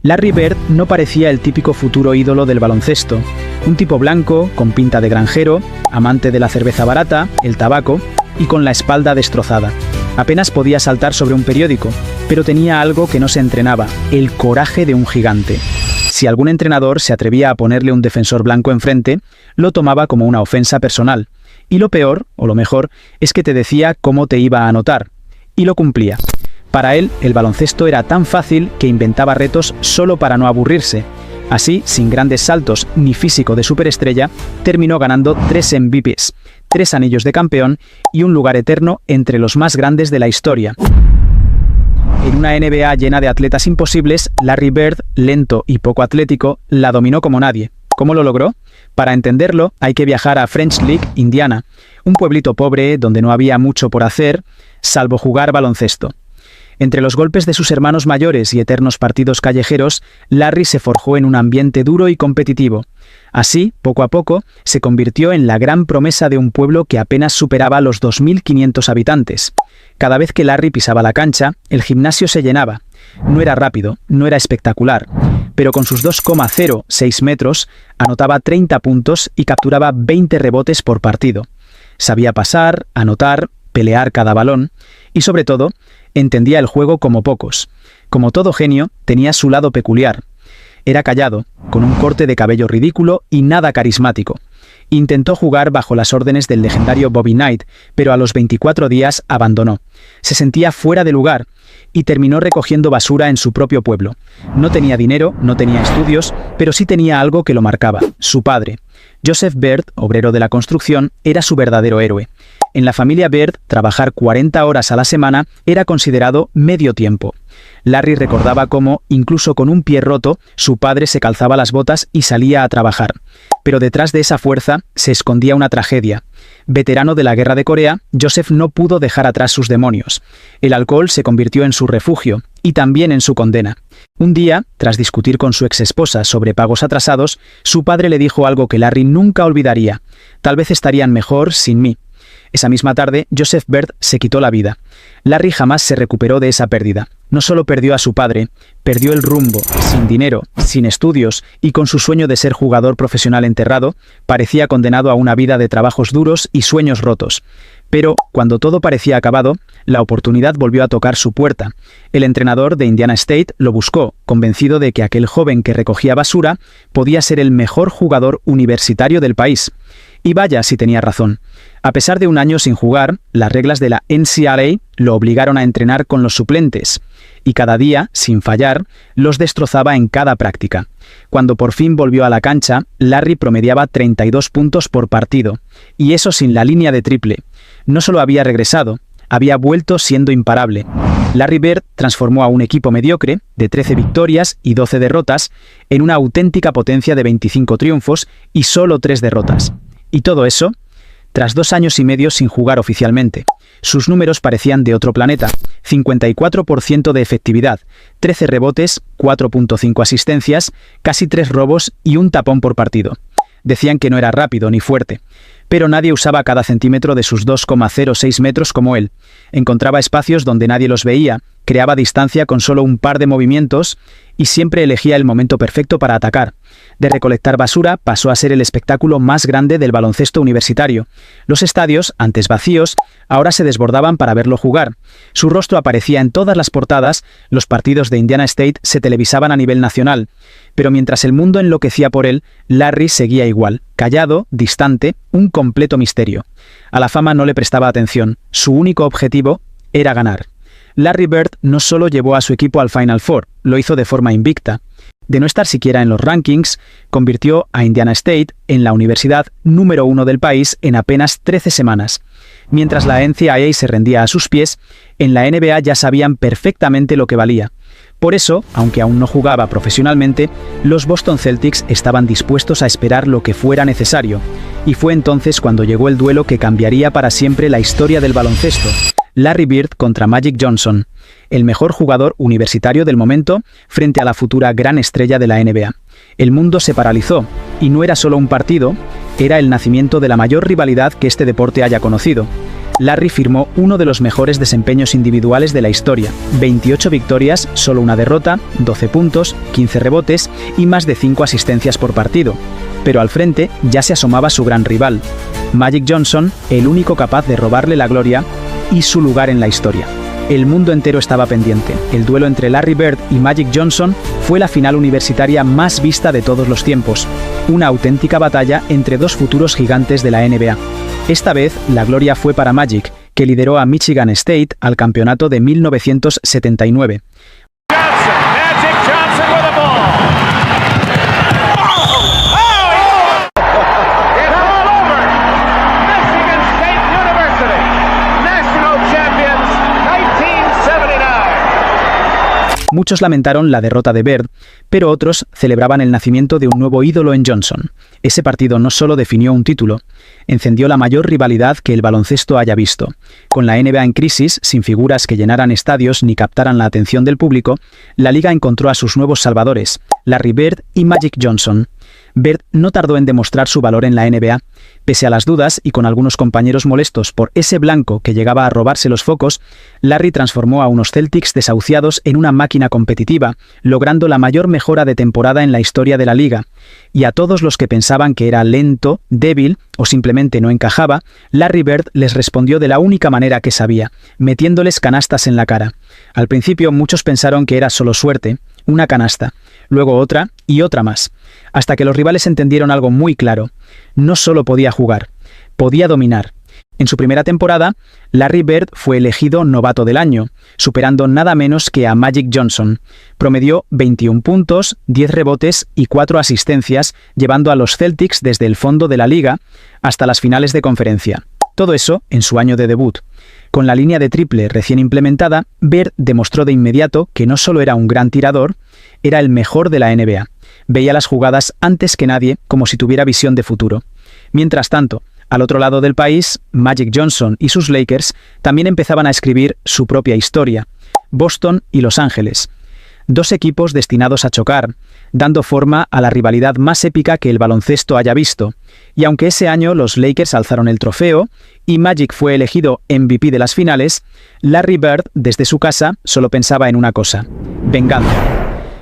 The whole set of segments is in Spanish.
Larry Bird no parecía el típico futuro ídolo del baloncesto. Un tipo blanco, con pinta de granjero, amante de la cerveza barata, el tabaco y con la espalda destrozada. Apenas podía saltar sobre un periódico, pero tenía algo que no se entrenaba, el coraje de un gigante. Si algún entrenador se atrevía a ponerle un defensor blanco enfrente, lo tomaba como una ofensa personal. Y lo peor, o lo mejor, es que te decía cómo te iba a anotar. Y lo cumplía. Para él, el baloncesto era tan fácil que inventaba retos solo para no aburrirse. Así, sin grandes saltos ni físico de superestrella, terminó ganando 3 MVPs, 3 anillos de campeón y un lugar eterno entre los más grandes de la historia. En una NBA llena de atletas imposibles, Larry Bird, lento y poco atlético, la dominó como nadie. ¿Cómo lo logró? Para entenderlo, hay que viajar a French Lick, Indiana, un pueblito pobre donde no había mucho por hacer, salvo jugar baloncesto. Entre los golpes de sus hermanos mayores y eternos partidos callejeros, Larry se forjó en un ambiente duro y competitivo. Así, poco a poco, se convirtió en la gran promesa de un pueblo que apenas superaba los 2.500 habitantes. Cada vez que Larry pisaba la cancha, el gimnasio se llenaba. No era rápido, no era espectacular, pero con sus 2,06 metros, anotaba 30 puntos y capturaba 20 rebotes por partido. Sabía pasar, anotar, pelear cada balón y, sobre todo, entendía el juego como pocos. Como todo genio, tenía su lado peculiar. Era callado, con un corte de cabello ridículo y nada carismático. Intentó jugar bajo las órdenes del legendario Bobby Knight, pero a los 24 días abandonó. Se sentía fuera de lugar y terminó recogiendo basura en su propio pueblo. No tenía dinero, no tenía estudios, pero sí tenía algo que lo marcaba: su padre. Joseph Bird, obrero de la construcción, era su verdadero héroe. En la familia Bird, trabajar 40 horas a la semana era considerado medio tiempo. Larry recordaba cómo, incluso con un pie roto, su padre se calzaba las botas y salía a trabajar. Pero detrás de esa fuerza se escondía una tragedia. Veterano de la Guerra de Corea, Joseph no pudo dejar atrás sus demonios. El alcohol se convirtió en su refugio y también en su condena. Un día, tras discutir con su exesposa sobre pagos atrasados, su padre le dijo algo que Larry nunca olvidaría: tal vez estarían mejor sin mí. Esa misma tarde, Joseph Bird se quitó la vida. Larry jamás se recuperó de esa pérdida. No solo perdió a su padre, perdió el rumbo, sin dinero, sin estudios y con su sueño de ser jugador profesional enterrado, parecía condenado a una vida de trabajos duros y sueños rotos. Pero, cuando todo parecía acabado, la oportunidad volvió a tocar su puerta. El entrenador de Indiana State lo buscó, convencido de que aquel joven que recogía basura podía ser el mejor jugador universitario del país. Y vaya si tenía razón. A pesar de un año sin jugar, las reglas de la NCAA lo obligaron a entrenar con los suplentes, y cada día, sin fallar, los destrozaba en cada práctica. Cuando por fin volvió a la cancha, Larry promediaba 32 puntos por partido, y eso sin la línea de triple. No solo había regresado, había vuelto siendo imparable. Larry Bird transformó a un equipo mediocre, de 13 victorias y 12 derrotas, en una auténtica potencia de 25 triunfos y solo 3 derrotas. Y todo eso, tras 2 años y medio sin jugar oficialmente. Sus números parecían de otro planeta: 54% de efectividad, 13 rebotes, 4.5 asistencias, casi 3 robos y un tapón por partido. Decían que no era rápido ni fuerte, pero nadie usaba cada centímetro de sus 2,06 metros como él. Encontraba espacios donde nadie los veía, creaba distancia con solo un par de movimientos y siempre elegía el momento perfecto para atacar. De recolectar basura pasó a ser el espectáculo más grande del baloncesto universitario. Los estadios, antes vacíos, ahora se desbordaban para verlo jugar. Su rostro aparecía en todas las portadas, los partidos de Indiana State se televisaban a nivel nacional. Pero mientras el mundo enloquecía por él, Larry seguía igual, callado, distante, un completo misterio. A la fama no le prestaba atención. Su único objetivo era ganar. Larry Bird no solo llevó a su equipo al Final Four, lo hizo de forma invicta. De no estar siquiera en los rankings, convirtió a Indiana State en la universidad número 1 del país en apenas 13 semanas. Mientras la NCAA se rendía a sus pies, en la NBA ya sabían perfectamente lo que valía. Por eso, aunque aún no jugaba profesionalmente, los Boston Celtics estaban dispuestos a esperar lo que fuera necesario. Y fue entonces cuando llegó el duelo que cambiaría para siempre la historia del baloncesto. Larry Bird contra Magic Johnson, el mejor jugador universitario del momento frente a la futura gran estrella de la NBA. El mundo se paralizó, y no era solo un partido, era el nacimiento de la mayor rivalidad que este deporte haya conocido. Larry firmó uno de los mejores desempeños individuales de la historia: 28 victorias, solo una derrota, 12 puntos, 15 rebotes y más de 5 asistencias por partido. Pero al frente ya se asomaba su gran rival, Magic Johnson, el único capaz de robarle la gloria y su lugar en la historia. El mundo entero estaba pendiente. El duelo entre Larry Bird y Magic Johnson fue la final universitaria más vista de todos los tiempos. Una auténtica batalla entre dos futuros gigantes de la NBA. Esta vez, la gloria fue para Magic, que lideró a Michigan State al campeonato de 1979. Muchos lamentaron la derrota de Bird, pero otros celebraban el nacimiento de un nuevo ídolo en Johnson. Ese partido no solo definió un título, encendió la mayor rivalidad que el baloncesto haya visto. Con la NBA en crisis, sin figuras que llenaran estadios ni captaran la atención del público, la liga encontró a sus nuevos salvadores, Larry Bird y Magic Johnson. Bird no tardó en demostrar su valor en la NBA. Pese a las dudas y con algunos compañeros molestos por ese blanco que llegaba a robarse los focos, Larry transformó a unos Celtics desahuciados en una máquina competitiva, logrando la mayor mejora de temporada en la historia de la liga. Y a todos los que pensaban que era lento, débil o simplemente no encajaba, Larry Bird les respondió de la única manera que sabía, metiéndoles canastas en la cara. Al principio muchos pensaron que era solo suerte, una canasta, luego otra y otra más, hasta que los rivales entendieron algo muy claro: no solo podía jugar, podía dominar. En su primera temporada, Larry Bird fue elegido novato del año, superando nada menos que a Magic Johnson. Promedió 21 puntos, 10 rebotes y 4 asistencias, llevando a los Celtics desde el fondo de la liga hasta las finales de conferencia. Todo eso en su año de debut. Con la línea de triple recién implementada, Bird demostró de inmediato que no solo era un gran tirador, era el mejor de la NBA. Veía las jugadas antes que nadie, como si tuviera visión de futuro. Mientras tanto, al otro lado del país, Magic Johnson y sus Lakers también empezaban a escribir su propia historia: Boston y Los Ángeles. Dos equipos destinados a chocar, dando forma a la rivalidad más épica que el baloncesto haya visto. Y aunque ese año los Lakers alzaron el trofeo y Magic fue elegido MVP de las finales, Larry Bird, desde su casa, solo pensaba en una cosa: venganza.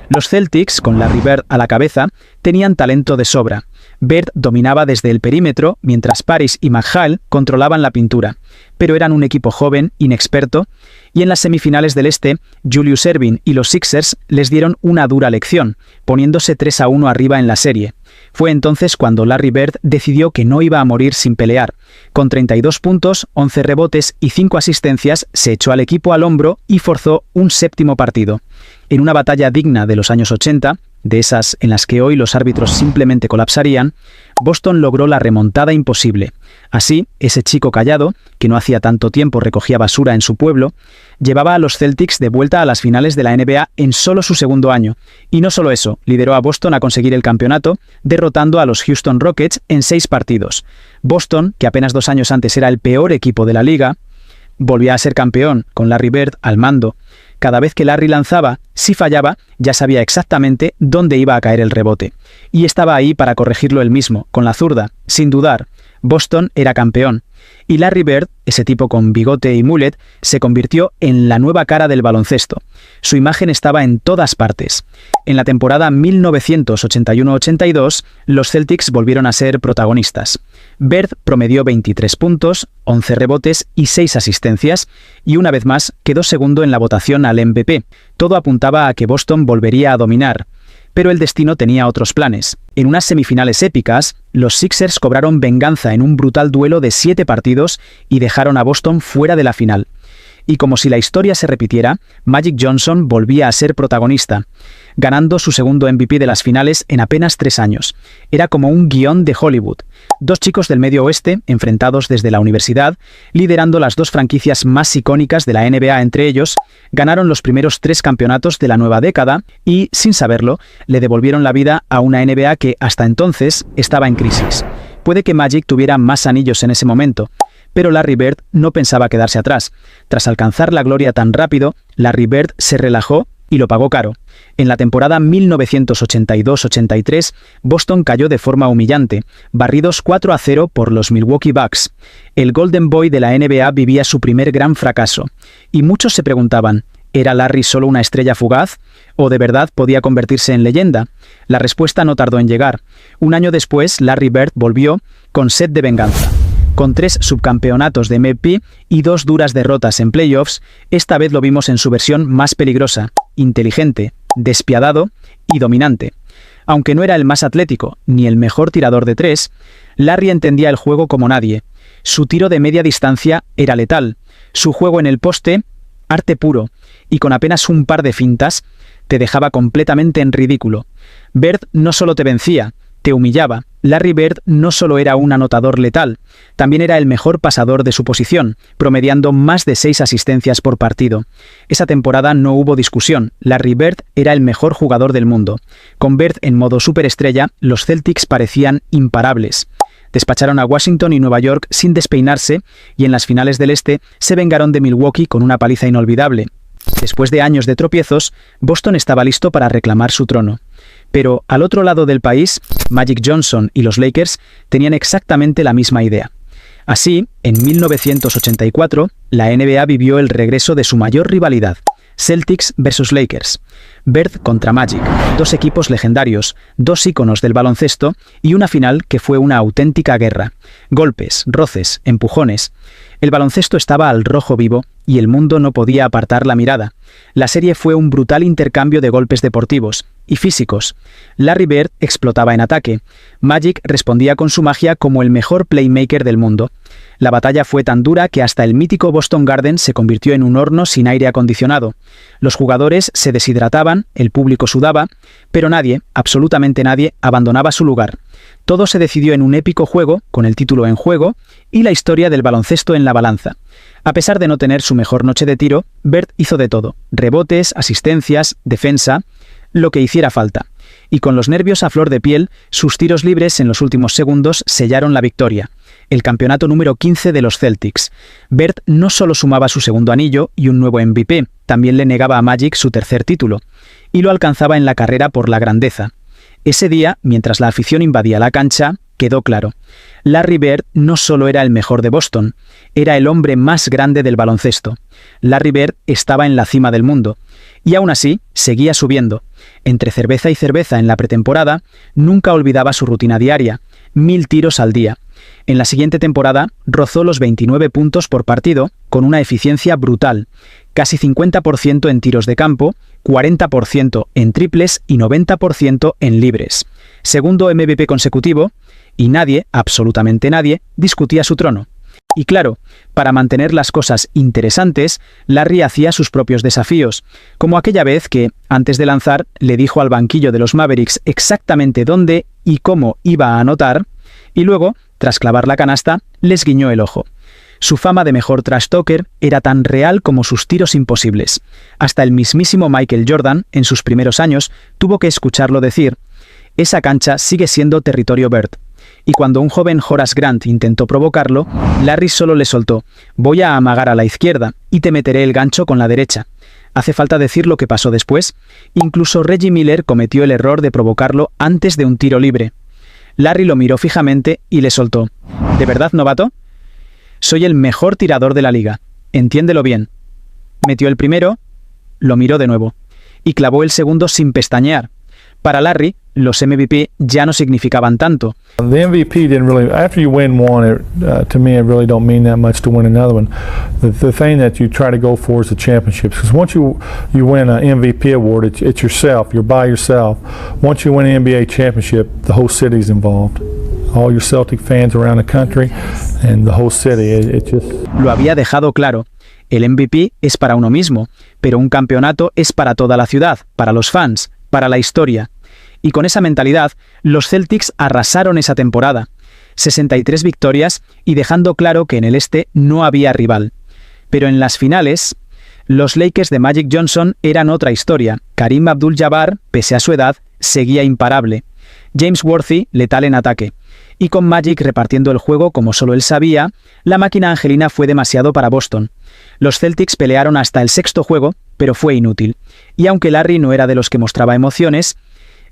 Los Celtics, con Larry Bird a la cabeza, tenían talento de sobra. Bird dominaba desde el perímetro, mientras Paris y McHale controlaban la pintura. Pero eran un equipo joven, inexperto, y en las semifinales del Este, Julius Erving y los Sixers les dieron una dura lección, poniéndose 3-1 arriba en la serie. Fue entonces cuando Larry Bird decidió que no iba a morir sin pelear. Con 32 puntos, 11 rebotes y 5 asistencias, se echó al equipo al hombro y forzó un séptimo partido. En una batalla digna de los años 80, de esas en las que hoy los árbitros simplemente colapsarían, Boston logró la remontada imposible. Así, ese chico callado, que no hacía tanto tiempo recogía basura en su pueblo, llevaba a los Celtics de vuelta a las finales de la NBA en solo su segundo año. Y no solo eso, lideró a Boston a conseguir el campeonato, derrotando a los Houston Rockets en 6 partidos. Boston, que apenas 2 años antes era el peor equipo de la liga, volvía a ser campeón, con Larry Bird al mando. Cada vez que Larry lanzaba, si fallaba, ya sabía exactamente dónde iba a caer el rebote. Y estaba ahí para corregirlo él mismo, con la zurda, sin dudar. Boston era campeón. Y Larry Bird, ese tipo con bigote y mullet, se convirtió en la nueva cara del baloncesto. Su imagen estaba en todas partes. En la temporada 1981-82, los Celtics volvieron a ser protagonistas. Bird promedió 23 puntos, 11 rebotes y 6 asistencias, y una vez más quedó segundo en la votación al MVP. Todo apuntaba a que Boston volvería a dominar. Pero el destino tenía otros planes. En unas semifinales épicas, los Sixers cobraron venganza en un brutal duelo de 7 partidos y dejaron a Boston fuera de la final. Y como si la historia se repitiera, Magic Johnson volvía a ser protagonista, ganando su segundo MVP de las finales en apenas 3 años. Era como un guión de Hollywood. 2 chicos del Medio Oeste, enfrentados desde la universidad, liderando las 2 franquicias más icónicas de la NBA entre ellos, ganaron los primeros 3 campeonatos de la nueva década y, sin saberlo, le devolvieron la vida a una NBA que, hasta entonces, estaba en crisis. Puede que Magic tuviera más anillos en ese momento, pero Larry Bird no pensaba quedarse atrás. Tras alcanzar la gloria tan rápido, Larry Bird se relajó y lo pagó caro. En la temporada 1982-83, Boston cayó de forma humillante, barridos 4-0 por los Milwaukee Bucks. El Golden Boy de la NBA vivía su primer gran fracaso, y muchos se preguntaban, ¿era Larry solo una estrella fugaz? ¿O de verdad podía convertirse en leyenda? La respuesta no tardó en llegar. Un año después, Larry Bird volvió con sed de venganza. Con 3 subcampeonatos de MVP y 2 duras derrotas en playoffs, esta vez lo vimos en su versión más peligrosa, inteligente, despiadado y dominante. Aunque no era el más atlético ni el mejor tirador de 3, Larry entendía el juego como nadie. Su tiro de media distancia era letal, su juego en el poste, arte puro, y con apenas un par de fintas, te dejaba completamente en ridículo. Bird no solo te vencía, te humillaba. Larry Bird no solo era un anotador letal, también era el mejor pasador de su posición, promediando más de 6 asistencias por partido. Esa temporada no hubo discusión, Larry Bird era el mejor jugador del mundo. Con Bird en modo superestrella, los Celtics parecían imparables. Despacharon a Washington y Nueva York sin despeinarse, y en las finales del Este se vengaron de Milwaukee con una paliza inolvidable. Después de años de tropiezos, Boston estaba listo para reclamar su trono. Pero al otro lado del país, Magic Johnson y los Lakers tenían exactamente la misma idea. Así, en 1984, la NBA vivió el regreso de su mayor rivalidad, Celtics vs Lakers. Bird contra Magic, 2 equipos legendarios, 2 íconos del baloncesto y una final que fue una auténtica guerra. Golpes, roces, empujones. El baloncesto estaba al rojo vivo y el mundo no podía apartar la mirada. La serie fue un brutal intercambio de golpes deportivos y físicos. Larry Bird explotaba en ataque. Magic respondía con su magia como el mejor playmaker del mundo. La batalla fue tan dura que hasta el mítico Boston Garden se convirtió en un horno sin aire acondicionado. Los jugadores se deshidrataban, el público sudaba, pero nadie, absolutamente nadie, abandonaba su lugar. Todo se decidió en un épico juego, con el título en juego, y la historia del baloncesto en la balanza. A pesar de no tener su mejor noche de tiro, Bird hizo de todo: rebotes, asistencias, defensa, lo que hiciera falta. Y con los nervios a flor de piel, sus tiros libres en los últimos segundos sellaron la victoria. El campeonato número 15 de los Celtics. Bird no solo sumaba su segundo anillo y un nuevo MVP, también le negaba a Magic su tercer título, y lo alcanzaba en la carrera por la grandeza. Ese día, mientras la afición invadía la cancha, quedó claro: Larry Bird no solo era el mejor de Boston, era el hombre más grande del baloncesto. Larry Bird estaba en la cima del mundo, y aún así seguía subiendo. Entre cerveza y cerveza en la pretemporada, nunca olvidaba su rutina diaria: 1000 tiros al día. En la siguiente temporada rozó los 29 puntos por partido con una eficiencia brutal, casi 50% en tiros de campo, 40% en triples y 90% en libres. Segundo MVP consecutivo, y nadie, absolutamente nadie, discutía su trono. Y claro, para mantener las cosas interesantes, Larry hacía sus propios desafíos, como aquella vez que, antes de lanzar, le dijo al banquillo de los Mavericks exactamente dónde y cómo iba a anotar, y luego, tras clavar la canasta, les guiñó el ojo. Su fama de mejor trash talker era tan real como sus tiros imposibles. Hasta el mismísimo Michael Jordan, en sus primeros años, tuvo que escucharlo decir: «Esa cancha sigue siendo territorio Bird». Y cuando un joven Horace Grant intentó provocarlo, Larry solo le soltó: «Voy a amagar a la izquierda y te meteré el gancho con la derecha». ¿Hace falta decir lo que pasó después? Incluso Reggie Miller cometió el error de provocarlo antes de un tiro libre. Larry lo miró fijamente y le soltó: «¿De verdad, novato? Soy el mejor tirador de la liga. Entiéndelo bien». Metió el primero, lo miró de nuevo, y clavó el segundo sin pestañear. Para Larry, los MVP ya no significaban tanto. The MVP didn't really, after you win one, to me it really don't mean that much to win another one. The thing that you try to go for is the championships, because once you win an MVP award, it's yourself, you're by yourself. Once you win an NBA championship, the whole city's involved. All your Celtic fans around the country and the whole city, it just... Lo había dejado claro. El MVP es para uno mismo, pero un campeonato es para toda la ciudad, para los fans, para la historia. Y con esa mentalidad, los Celtics arrasaron esa temporada. 63 victorias y dejando claro que en el este no había rival. Pero en las finales, los Lakers de Magic Johnson eran otra historia. Kareem Abdul-Jabbar, pese a su edad, seguía imparable. James Worthy, letal en ataque. Y con Magic repartiendo el juego como solo él sabía, la máquina angelina fue demasiado para Boston. Los Celtics pelearon hasta el sexto juego, pero fue inútil. Y aunque Larry no era de los que mostraba emociones,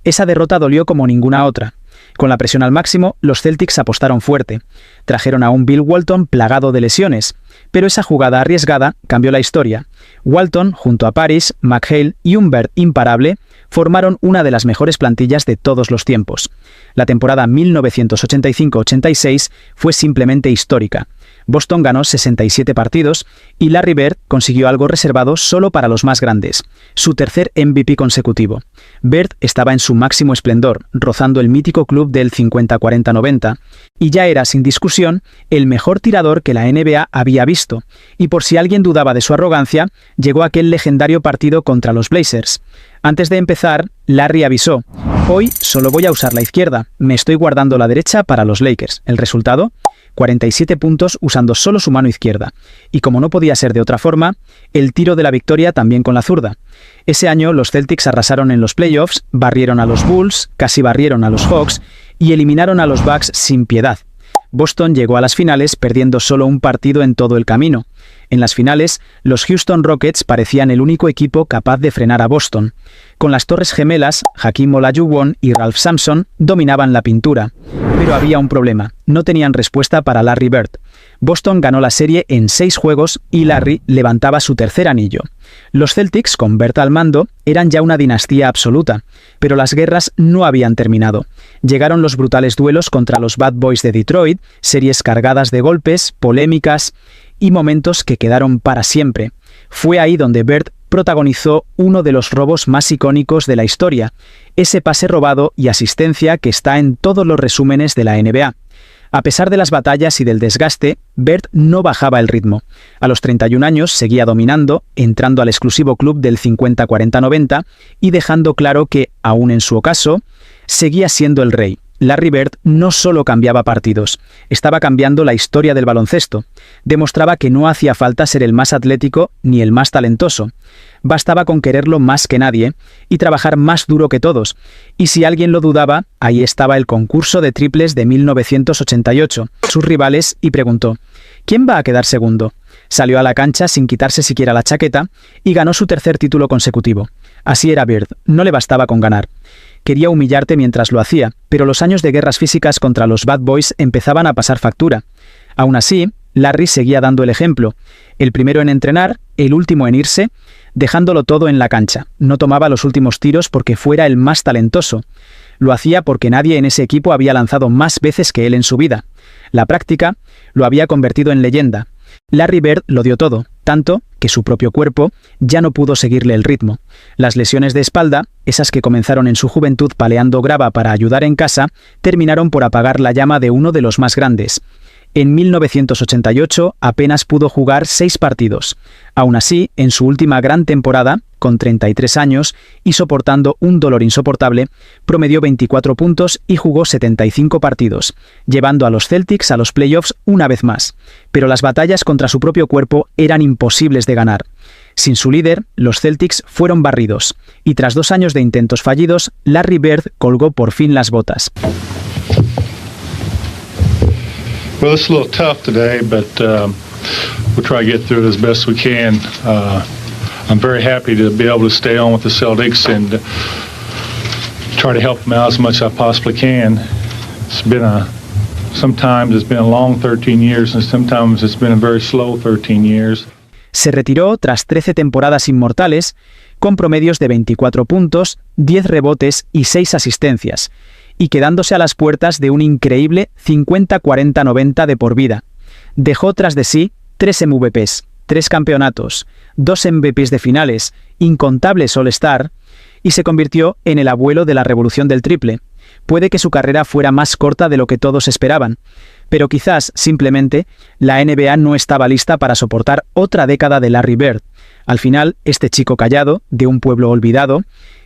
esa derrota dolió como ninguna otra. Con la presión al máximo, los Celtics apostaron fuerte. Trajeron a un Bill Walton plagado de lesiones, pero esa jugada arriesgada cambió la historia. Walton, junto a Parrish, McHale y un Bird imparable, formaron una de las mejores plantillas de todos los tiempos. La temporada 1985-86 fue simplemente histórica. Boston ganó 67 partidos y Larry Bird consiguió algo reservado solo para los más grandes, su tercer MVP consecutivo. Bird estaba en su máximo esplendor, rozando el mítico club del 50-40-90, y ya era, sin discusión, el mejor tirador que la NBA había visto, y por si alguien dudaba de su arrogancia, llegó aquel legendario partido contra los Blazers. Antes de empezar, Larry avisó: «Hoy solo voy a usar la izquierda, me estoy guardando la derecha para los Lakers». ¿El resultado? 47 puntos usando solo su mano izquierda. Y como no podía ser de otra forma, el tiro de la victoria también con la zurda. Ese año los Celtics arrasaron en los playoffs, barrieron a los Bulls, casi barrieron a los Hawks y eliminaron a los Bucks sin piedad. Boston llegó a las finales perdiendo solo un partido en todo el camino. En las finales, los Houston Rockets parecían el único equipo capaz de frenar a Boston. Con las Torres Gemelas, Hakeem Olajuwon y Ralph Sampson dominaban la pintura. Pero había un problema: no tenían respuesta para Larry Bird. Boston ganó la serie en 6 juegos y Larry levantaba su tercer anillo. Los Celtics, con Bird al mando, eran ya una dinastía absoluta, pero las guerras no habían terminado. Llegaron los brutales duelos contra los Bad Boys de Detroit, series cargadas de golpes, polémicas y momentos que quedaron para siempre. Fue ahí donde Bird protagonizó uno de los robos más icónicos de la historia, ese pase robado y asistencia que está en todos los resúmenes de la NBA. A pesar de las batallas y del desgaste, Bird no bajaba el ritmo. A los 31 años seguía dominando, entrando al exclusivo club del 50-40-90 y dejando claro que, aún en su ocaso, seguía siendo el rey. Larry Bird no solo cambiaba partidos, estaba cambiando la historia del baloncesto. Demostraba que no hacía falta ser el más atlético ni el más talentoso. Bastaba con quererlo más que nadie y trabajar más duro que todos. Y si alguien lo dudaba, ahí estaba el concurso de triples de 1988, sus rivales, y preguntó: ¿quién va a quedar segundo? Salió a la cancha sin quitarse siquiera la chaqueta y ganó su tercer título consecutivo. Así era Bird, no le bastaba con ganar. Quería humillarte mientras lo hacía, pero los años de guerras físicas contra los Bad Boys empezaban a pasar factura. Aún así, Larry seguía dando el ejemplo. El primero en entrenar, el último en irse, dejándolo todo en la cancha. No tomaba los últimos tiros porque fuera el más talentoso. Lo hacía porque nadie en ese equipo había lanzado más veces que él en su vida. La práctica lo había convertido en leyenda. Larry Bird lo dio todo, tanto que su propio cuerpo ya no pudo seguirle el ritmo. Las lesiones de espalda, esas que comenzaron en su juventud paleando grava para ayudar en casa, terminaron por apagar la llama de uno de los más grandes. En 1988 apenas pudo jugar 6 partidos. Aún así, en su última gran temporada, con 33 años y soportando un dolor insoportable, promedió 24 puntos y jugó 75 partidos, llevando a los Celtics a los playoffs una vez más. Pero las batallas contra su propio cuerpo eran imposibles de ganar. Sin su líder, los Celtics fueron barridos, y tras 2 años de intentos fallidos, Larry Bird colgó por fin las botas. Well, it's a little tough today, but we'll try to get through it as best we can. I'm very happy to be able to stay on with the Celtics and try to help them out as much as I possibly can. Sometimes it's been a long 13 years and sometimes it's been a very slow 13 years. Se retiró tras 13 temporadas inmortales, con promedios de 24 puntos, 10 rebotes y 6 asistencias, y quedándose a las puertas de un increíble 50-40-90 de por vida. Dejó tras de sí 3 MVPs, 3 campeonatos, 2 MVPs de finales, incontables All-Star, y se convirtió en el abuelo de la revolución del triple. Puede que su carrera fuera más corta de lo que todos esperaban, pero quizás, simplemente, la NBA no estaba lista para soportar otra década de Larry Bird. Al final, este chico callado, de un pueblo olvidado,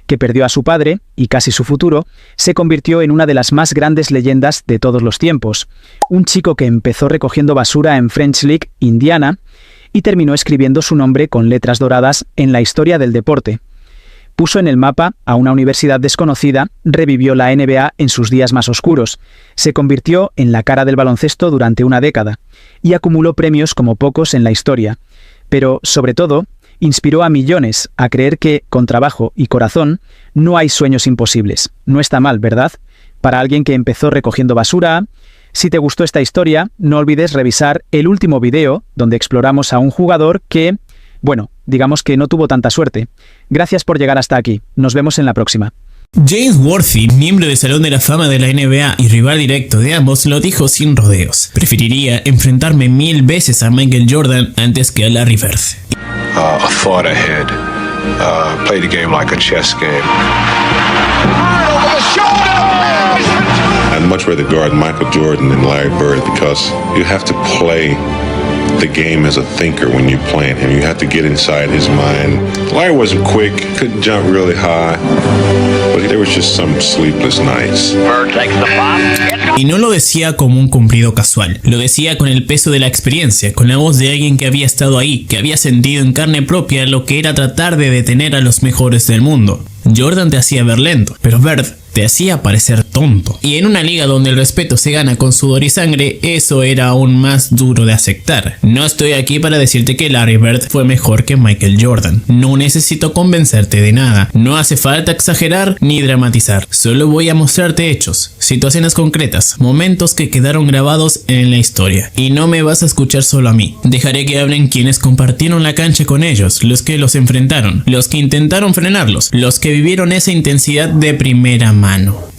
que perdió a su padre y casi su futuro, se convirtió en una de las más grandes leyendas de todos los tiempos. Un chico que empezó recogiendo basura en French Lick, Indiana, y terminó escribiendo su nombre con letras doradas en la historia del deporte. Puso en el mapa a una universidad desconocida, revivió la NBA en sus días más oscuros, se convirtió en la cara del baloncesto durante una década, y acumuló premios como pocos en la historia. Pero, sobre todo, inspiró a millones a creer que, con trabajo y corazón, no hay sueños imposibles. No está mal, ¿verdad? Para alguien que empezó recogiendo basura. Si te gustó esta historia, no olvides revisar el último video donde exploramos a un jugador que, bueno, digamos que no tuvo tanta suerte. Gracias por llegar hasta aquí. Nos vemos en la próxima. James Worthy, miembro del Salón de la Fama de la NBA y rival directo de ambos, lo dijo sin rodeos. Preferiría enfrentarme 1000 veces a Michael Jordan antes que a Larry Bird. A thought ahead. Play the game like a chess game. I'd much rather guard Michael Jordan than Larry Bird because you have to play the game as a thinker when you're playing him. You have to get inside his mind. Larry wasn't quick, couldn't jump really high, but there was just some sleepless nights. Y no lo decía como un cumplido casual, lo decía con el peso de la experiencia, con la voz de alguien que había estado ahí, que había sentido en carne propia lo que era tratar de detener a los mejores del mundo. Jordan te hacía ver lento, pero Bird te hacía parecer tonto. Y en una liga donde el respeto se gana con sudor y sangre, eso era aún más duro de aceptar. No estoy aquí para decirte que Larry Bird fue mejor que Michael Jordan. No necesito convencerte de nada. No hace falta exagerar ni dramatizar. Solo voy a mostrarte hechos, situaciones concretas, momentos que quedaron grabados en la historia. Y no me vas a escuchar solo a mí. Dejaré que hablen quienes compartieron la cancha con ellos, los que los enfrentaron, los que intentaron frenarlos, los que vivieron esa intensidad de primera mano.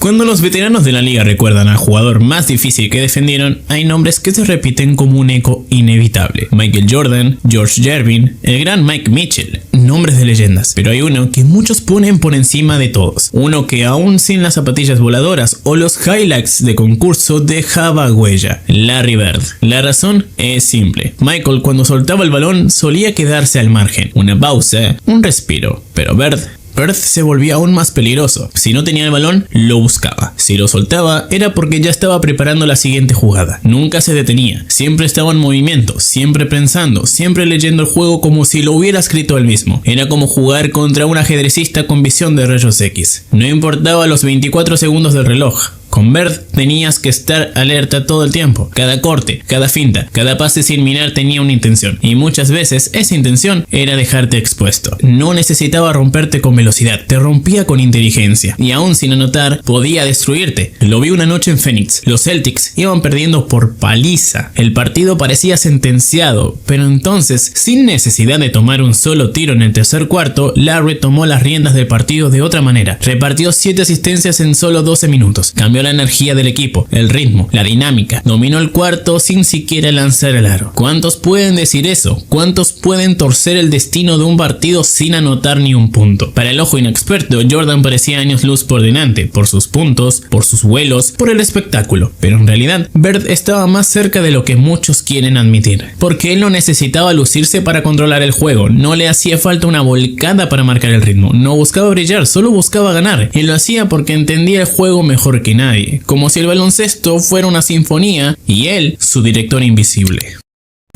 Cuando los veteranos de la liga recuerdan al jugador más difícil que defendieron, hay nombres que se repiten como un eco inevitable. Michael Jordan, George Gervin, el gran Mike Mitchell, nombres de leyendas. Pero hay uno que muchos ponen por encima de todos. Uno que aún sin las zapatillas voladoras o los highlights de concurso dejaba huella. Larry Bird. La razón es simple. Michael cuando soltaba el balón solía quedarse al margen. Una pausa, un respiro. Pero Bird se volvía aún más peligroso. Si no tenía el balón, lo buscaba. Si lo soltaba, era porque ya estaba preparando la siguiente jugada. Nunca se detenía. Siempre estaba en movimiento, siempre pensando, siempre leyendo el juego como si lo hubiera escrito él mismo. Era como jugar contra un ajedrecista con visión de rayos X. No importaba los 24 segundos del reloj. Con Bird tenías que estar alerta todo el tiempo. Cada corte, cada finta, cada pase sin mirar tenía una intención. Y muchas veces esa intención era dejarte expuesto. No necesitaba romperte con velocidad, te rompía con inteligencia. Y aún sin anotar, podía destruirte. Lo vi una noche en Phoenix. Los Celtics iban perdiendo por paliza. El partido parecía sentenciado. Pero entonces, sin necesidad de tomar un solo tiro en el tercer cuarto, Larry tomó las riendas del partido de otra manera. Repartió 7 asistencias en solo 12 minutos. Cambió la energía del equipo, el ritmo, la dinámica. Dominó el cuarto sin siquiera lanzar el aro. ¿Cuántos pueden decir eso? ¿Cuántos pueden torcer el destino de un partido sin anotar ni un punto? Para el ojo inexperto, Jordan parecía años luz por delante, por sus puntos, por sus vuelos, por el espectáculo. Pero en realidad, Bird estaba más cerca de lo que muchos quieren admitir. Porque él no necesitaba lucirse para controlar el juego, no le hacía falta una volcada para marcar el ritmo, no buscaba brillar, solo buscaba ganar. Y lo hacía porque entendía el juego mejor que nadie. Como si el baloncesto fuera una sinfonía y él su director invisible.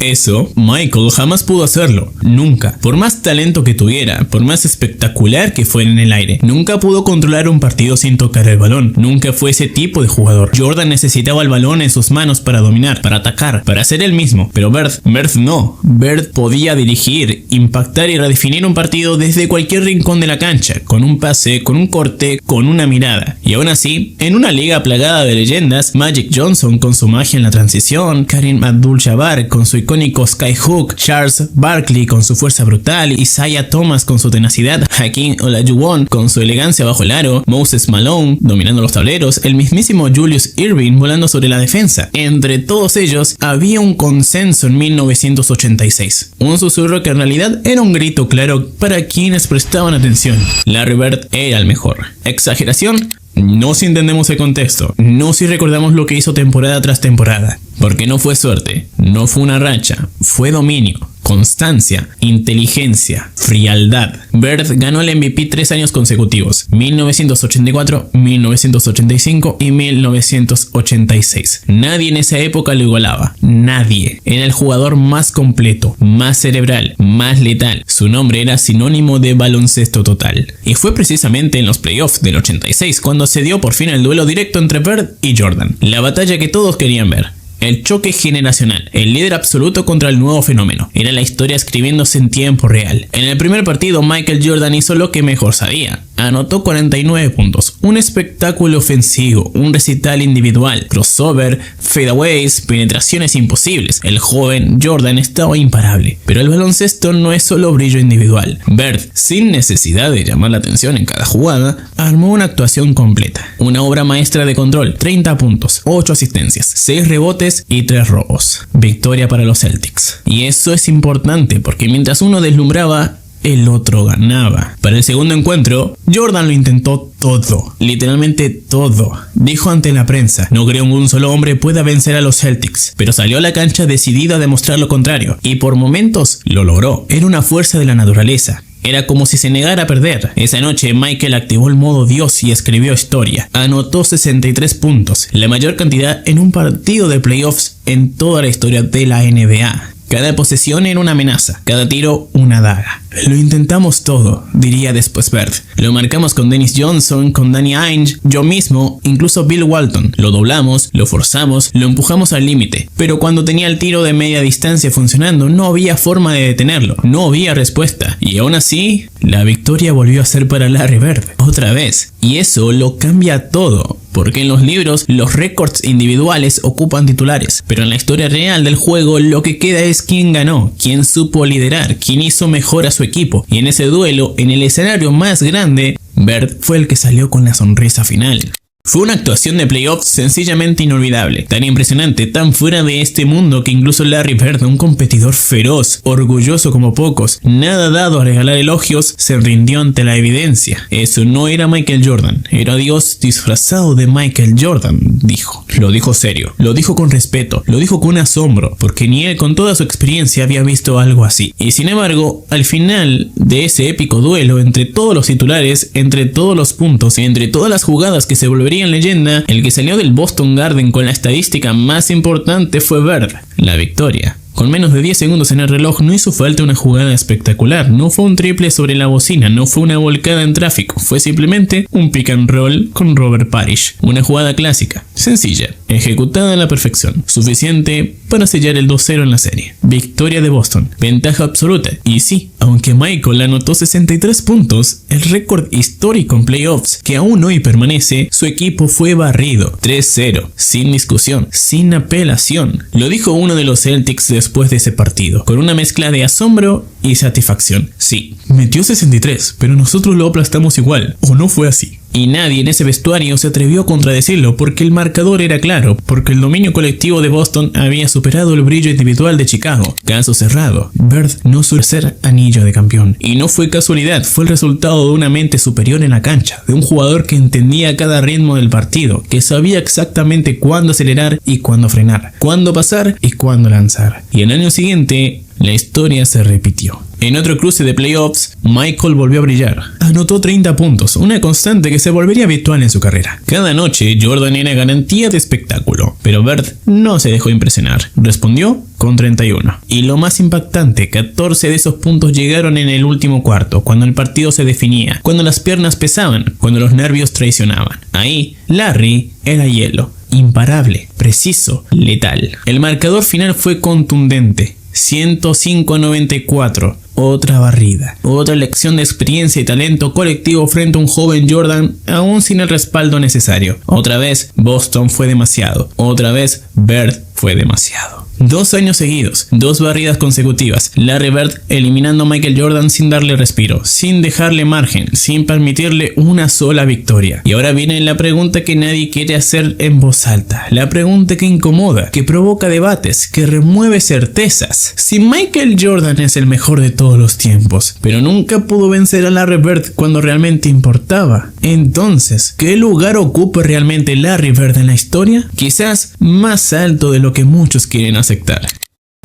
Eso, Michael jamás pudo hacerlo, nunca. Por más talento que tuviera, por más espectacular que fuera en el aire, nunca pudo controlar un partido sin tocar el balón. Nunca fue ese tipo de jugador. Jordan necesitaba el balón en sus manos para dominar, para atacar, para ser él mismo. Pero Bird no. Bird podía dirigir, impactar y redefinir un partido desde cualquier rincón de la cancha, con un pase, con un corte, con una mirada. Y aún así, en una liga plagada de leyendas, Magic Johnson con su magia en la transición, Kareem Abdul-Jabbar con su icónico skyhook, Charles Barkley con su fuerza brutal, Isaiah Thomas con su tenacidad, Hakeem Olajuwon con su elegancia bajo el aro, Moses Malone dominando los tableros, el mismísimo Julius Erving volando sobre la defensa. Entre todos ellos había un consenso en 1986, un susurro que en realidad era un grito claro para quienes prestaban atención. Larry Bird era el mejor. ¿Exageración? No si entendemos el contexto, no si recordamos lo que hizo temporada tras temporada, porque no fue suerte, no fue una racha, fue dominio, constancia, inteligencia, frialdad. Bird ganó el MVP 3 años consecutivos, 1984, 1985 y 1986. Nadie en esa época lo igualaba, nadie. Era el jugador más completo, más cerebral, más letal. Su nombre era sinónimo de baloncesto total. Y fue precisamente en los playoffs del 86 cuando se dio por fin el duelo directo entre Bird y Jordan, la batalla que todos querían ver. El choque generacional, el líder absoluto contra el nuevo fenómeno. Era la historia escribiéndose en tiempo real. En el primer partido, Michael Jordan hizo lo que mejor sabía. Anotó 49 puntos, un espectáculo ofensivo, un recital individual, crossover, fadeaways, penetraciones imposibles. El joven Jordan estaba imparable. Pero el baloncesto no es solo brillo individual. Bird, sin necesidad de llamar la atención en cada jugada, armó una actuación completa. Una obra maestra de control, 30 puntos, 8 asistencias, 6 rebotes y 3 robos. Victoria para los Celtics. Y eso es importante porque mientras uno deslumbraba, el otro ganaba. Para el segundo encuentro, Jordan lo intentó todo, literalmente todo. Dijo ante la prensa: no creo que un solo hombre pueda vencer a los Celtics, pero salió a la cancha decidido a demostrar lo contrario, y por momentos lo logró. Era una fuerza de la naturaleza. Era como si se negara a perder. Esa noche Michael activó el modo Dios y escribió historia. Anotó 63 puntos, la mayor cantidad en un partido de playoffs en toda la historia de la NBA. Cada posesión era una amenaza, cada tiro una daga. Lo intentamos todo, diría después Bird. Lo marcamos con Dennis Johnson, con Danny Ainge, yo mismo, incluso Bill Walton. Lo doblamos, lo forzamos, lo empujamos al límite. Pero cuando tenía el tiro de media distancia funcionando, no había forma de detenerlo, no había respuesta. Y aún así, la victoria volvió a ser para Larry Bird, otra vez. Y eso lo cambia todo. Porque en los libros los récords individuales ocupan titulares, pero en la historia real del juego lo que queda es quién ganó, quién supo liderar, quién hizo mejor a su equipo. Y en ese duelo, en el escenario más grande, Bird fue el que salió con la sonrisa final. Fue una actuación de playoffs sencillamente inolvidable, tan impresionante, tan fuera de este mundo que incluso Larry Bird, un competidor feroz, orgulloso como pocos, nada dado a regalar elogios, se rindió ante la evidencia. Eso no era Michael Jordan, era Dios disfrazado de Michael Jordan, dijo. Lo dijo serio, lo dijo con respeto, lo dijo con asombro, porque ni él con toda su experiencia había visto algo así. Y sin embargo, al final de ese épico duelo, entre todos los titulares, entre todos los puntos y entre todas las jugadas que se volverían en leyenda, el que salió del Boston Garden con la estadística más importante fue Bird, la victoria. Con menos de 10 segundos en el reloj no hizo falta una jugada espectacular, no fue un triple sobre la bocina, no fue una volcada en tráfico, fue simplemente un pick and roll con Robert Parrish. Una jugada clásica, sencilla, ejecutada a la perfección, suficiente para sellar el 2-0 en la serie. Victoria de Boston, ventaja absoluta. Y sí, aunque Michael anotó 63 puntos, el récord histórico en playoffs que aún hoy permanece, su equipo fue barrido, 3-0, sin discusión, sin apelación. Lo dijo uno de los Celtics después de ese partido, con una mezcla de asombro y satisfacción. Sí, metió 63, pero nosotros lo aplastamos igual, ¿o no fue así? Y nadie en ese vestuario se atrevió a contradecirlo porque el marcador era claro, porque el dominio colectivo de Boston había superado el brillo individual de Chicago. Caso cerrado, Bird no suele ser anillo de campeón. Y no fue casualidad, fue el resultado de una mente superior en la cancha, de un jugador que entendía cada ritmo del partido, que sabía exactamente cuándo acelerar y cuándo frenar, cuándo pasar y cuándo lanzar. Y el año siguiente, la historia se repitió. En otro cruce de playoffs, Michael volvió a brillar. Anotó 30 puntos, una constante que se volvería habitual en su carrera. Cada noche, Jordan era garantía de espectáculo, pero Bird no se dejó impresionar. Respondió con 31. Y lo más impactante, 14 de esos puntos llegaron en el último cuarto, cuando el partido se definía, cuando las piernas pesaban, cuando los nervios traicionaban. Ahí, Larry era hielo, imparable, preciso, letal. El marcador final fue contundente. 105-94, otra barrida, otra lección de experiencia y talento colectivo frente a un joven Jordan aún sin el respaldo necesario. Otra vez Boston fue demasiado, otra vez Bird fue demasiado. 2 años seguidos, 2 barridas consecutivas, Larry Bird eliminando a Michael Jordan sin darle respiro, sin dejarle margen, sin permitirle una sola victoria. Y ahora viene la pregunta que nadie quiere hacer en voz alta, la pregunta que incomoda, que provoca debates, que remueve certezas. Si Michael Jordan es el mejor de todos los tiempos, pero nunca pudo vencer a Larry Bird cuando realmente importaba, entonces, ¿qué lugar ocupa realmente Larry Bird en la historia? Quizás más alto de lo que muchos quieren aceptar.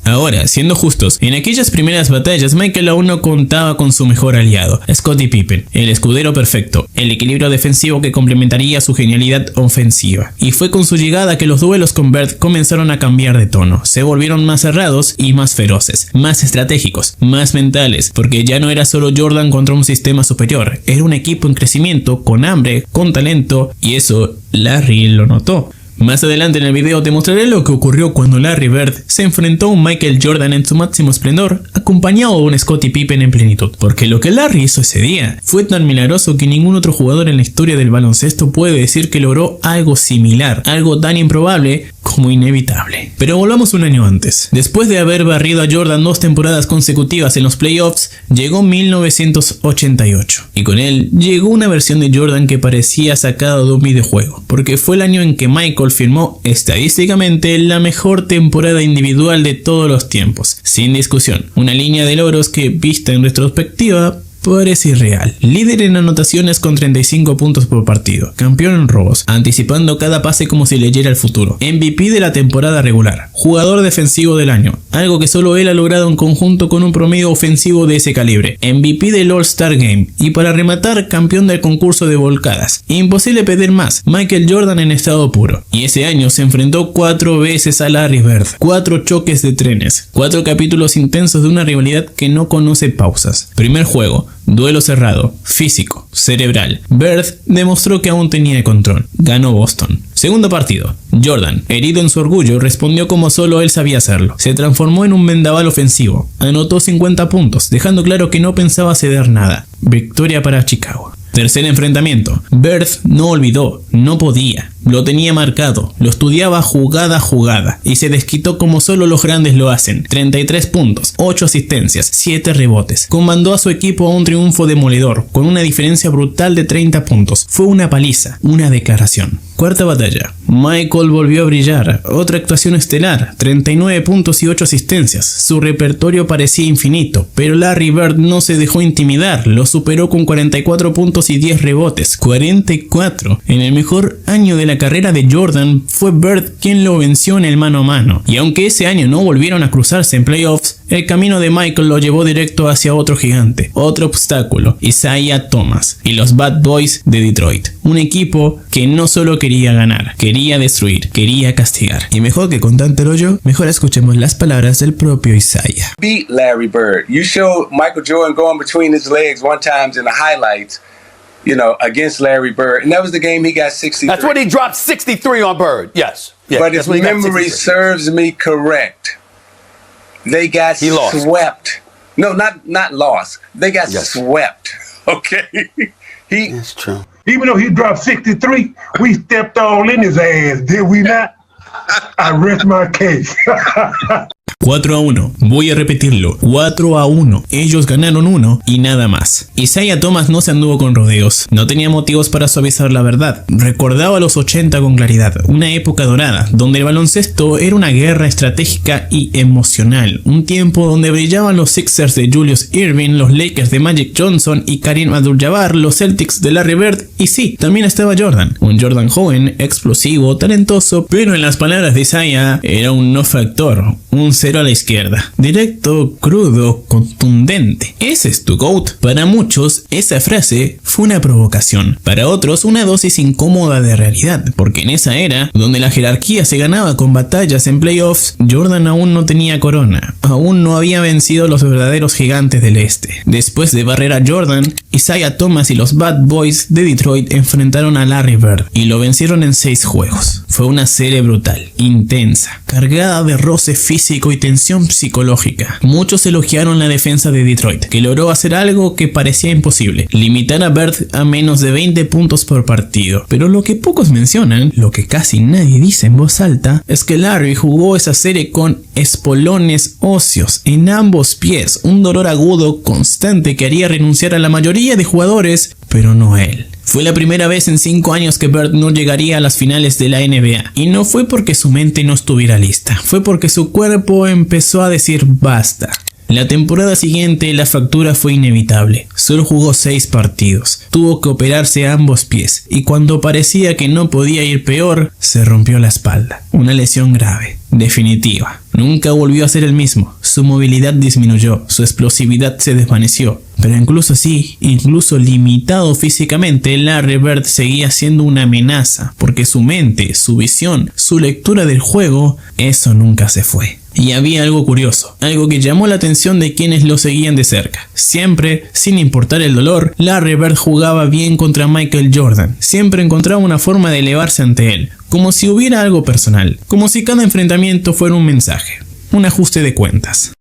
Ahora, siendo justos, en aquellas primeras batallas Michael aún no contaba con su mejor aliado, Scottie Pippen, el escudero perfecto, el equilibrio defensivo que complementaría su genialidad ofensiva. Y fue con su llegada que los duelos con Bird comenzaron a cambiar de tono, se volvieron más cerrados y más feroces, más estratégicos, más mentales, porque ya no era solo Jordan contra un sistema superior, era un equipo en crecimiento, con hambre, con talento, y eso Larry lo notó. Más adelante en el video te mostraré lo que ocurrió cuando Larry Bird se enfrentó a un Michael Jordan en su máximo esplendor, acompañado de un Scottie Pippen en plenitud. Porque lo que Larry hizo ese día fue tan milagroso que ningún otro jugador en la historia del baloncesto puede decir que logró algo similar, algo tan improbable como inevitable. Pero volvamos un año antes. Después de haber barrido a Jordan 2 temporadas consecutivas en los playoffs, llegó 1988. Y con él llegó una versión de Jordan que parecía sacado de un videojuego, porque fue el año en que Michael firmó estadísticamente la mejor temporada individual de todos los tiempos. Sin discusión, una línea de logros que, vista en retrospectiva, parece irreal. Líder en anotaciones con 35 puntos por partido, campeón en robos, anticipando cada pase como si leyera el futuro, MVP de la temporada regular, jugador defensivo del año, algo que solo él ha logrado en conjunto con un promedio ofensivo de ese calibre, MVP del All-Star Game y para rematar campeón del concurso de volcadas. Imposible pedir más, Michael Jordan en estado puro. Y ese año se enfrentó 4 veces a Larry Bird, 4 choques de trenes, 4 capítulos intensos de una rivalidad que no conoce pausas. Primer juego, duelo cerrado, físico, cerebral. Bird demostró que aún tenía el control. Ganó Boston. Segundo partido. Jordan, herido en su orgullo, respondió como solo él sabía hacerlo. Se transformó en un vendaval ofensivo. Anotó 50 puntos, dejando claro que no pensaba ceder nada. Victoria para Chicago. Tercer enfrentamiento. Bird no olvidó, no podía. Lo tenía marcado, lo estudiaba jugada a jugada y se desquitó como solo los grandes lo hacen. 33 puntos, 8 asistencias, 7 rebotes. Comandó a su equipo a un triunfo demoledor, con una diferencia brutal de 30 puntos. Fue una paliza, una declaración. Cuarta batalla. Michael volvió a brillar, otra actuación estelar, 39 puntos y 8 asistencias. Su repertorio parecía infinito, pero Larry Bird no se dejó intimidar, lo superó con 44 puntos y 10 rebotes. 44. En el mejor año de la carrera de Jordan, fue Bird quien lo venció en el mano a mano. Y aunque ese año no volvieron a cruzarse en playoffs, el camino de Michael lo llevó directo hacia otro gigante, otro obstáculo, Isaiah Thomas y los Bad Boys de Detroit. Un equipo que no solo quería ganar, quería destruir, quería castigar. Y mejor que contándolo yo, mejor escuchemos las palabras del propio Isaiah. Beat Larry Bird. You showed Michael Jordan going between his legs one time in the highlights, you know, against Larry Bird. And that was the game he got 63. That's when he dropped 63 on Bird, yes. Yeah, but if memory serves me correct, they got swept. No, not lost. They got swept. Okay? That's true. Even though he dropped 63, we stepped all in his ass, did we not? I rest my case. 4-1, voy a repetirlo, 4-1, ellos ganaron 1 y nada más. Isaiah Thomas no se anduvo con rodeos, no tenía motivos para suavizar la verdad, recordaba los 80 con claridad, una época dorada, donde el baloncesto era una guerra estratégica y emocional, un tiempo donde brillaban los Sixers de Julius Erving, los Lakers de Magic Johnson y Kareem Abdul-Jabbar, los Celtics de Larry Bird y sí, también estaba Jordan, un Jordan joven, explosivo, talentoso, pero en las palabras de Isaiah era un no factor, un cero a la izquierda, directo, crudo, contundente. Ese es tu GOAT. Para muchos, esa frase fue una provocación. Para otros, una dosis incómoda de realidad, porque en esa era, donde la jerarquía se ganaba con batallas en playoffs, Jordan aún no tenía corona, aún no había vencido a los verdaderos gigantes del este. Después de barrer a Jordan, Isaiah Thomas y los Bad Boys de Detroit enfrentaron a Larry Bird y lo vencieron en 6 juegos. Fue una serie brutal, intensa, cargada de roce físico y tensión psicológica. Muchos elogiaron la defensa de Detroit, que logró hacer algo que parecía imposible, limitar a Bird a menos de 20 puntos por partido. Pero lo que pocos mencionan, lo que casi nadie dice en voz alta, es que Larry jugó esa serie con espolones óseos en ambos pies, un dolor agudo constante que haría renunciar a la mayoría de jugadores, pero no a él. Fue la primera vez en 5 años que Bird no llegaría a las finales de la NBA. Y no fue porque su mente no estuviera lista, fue porque su cuerpo empezó a decir basta. La temporada siguiente la fractura fue inevitable, solo jugó 6 partidos, tuvo que operarse a ambos pies y cuando parecía que no podía ir peor, se rompió la espalda, una lesión grave, definitiva. Nunca volvió a ser el mismo, su movilidad disminuyó, su explosividad se desvaneció, pero incluso así, incluso limitado físicamente, Larry Bird seguía siendo una amenaza, porque su mente, su visión, su lectura del juego, eso nunca se fue. Y había algo curioso, algo que llamó la atención de quienes lo seguían de cerca. Siempre, sin importar el dolor, Larry Bird jugaba bien contra Michael Jordan. Siempre encontraba una forma de elevarse ante él, como si hubiera algo personal, como si cada enfrentamiento fuera un mensaje, un ajuste de cuentas.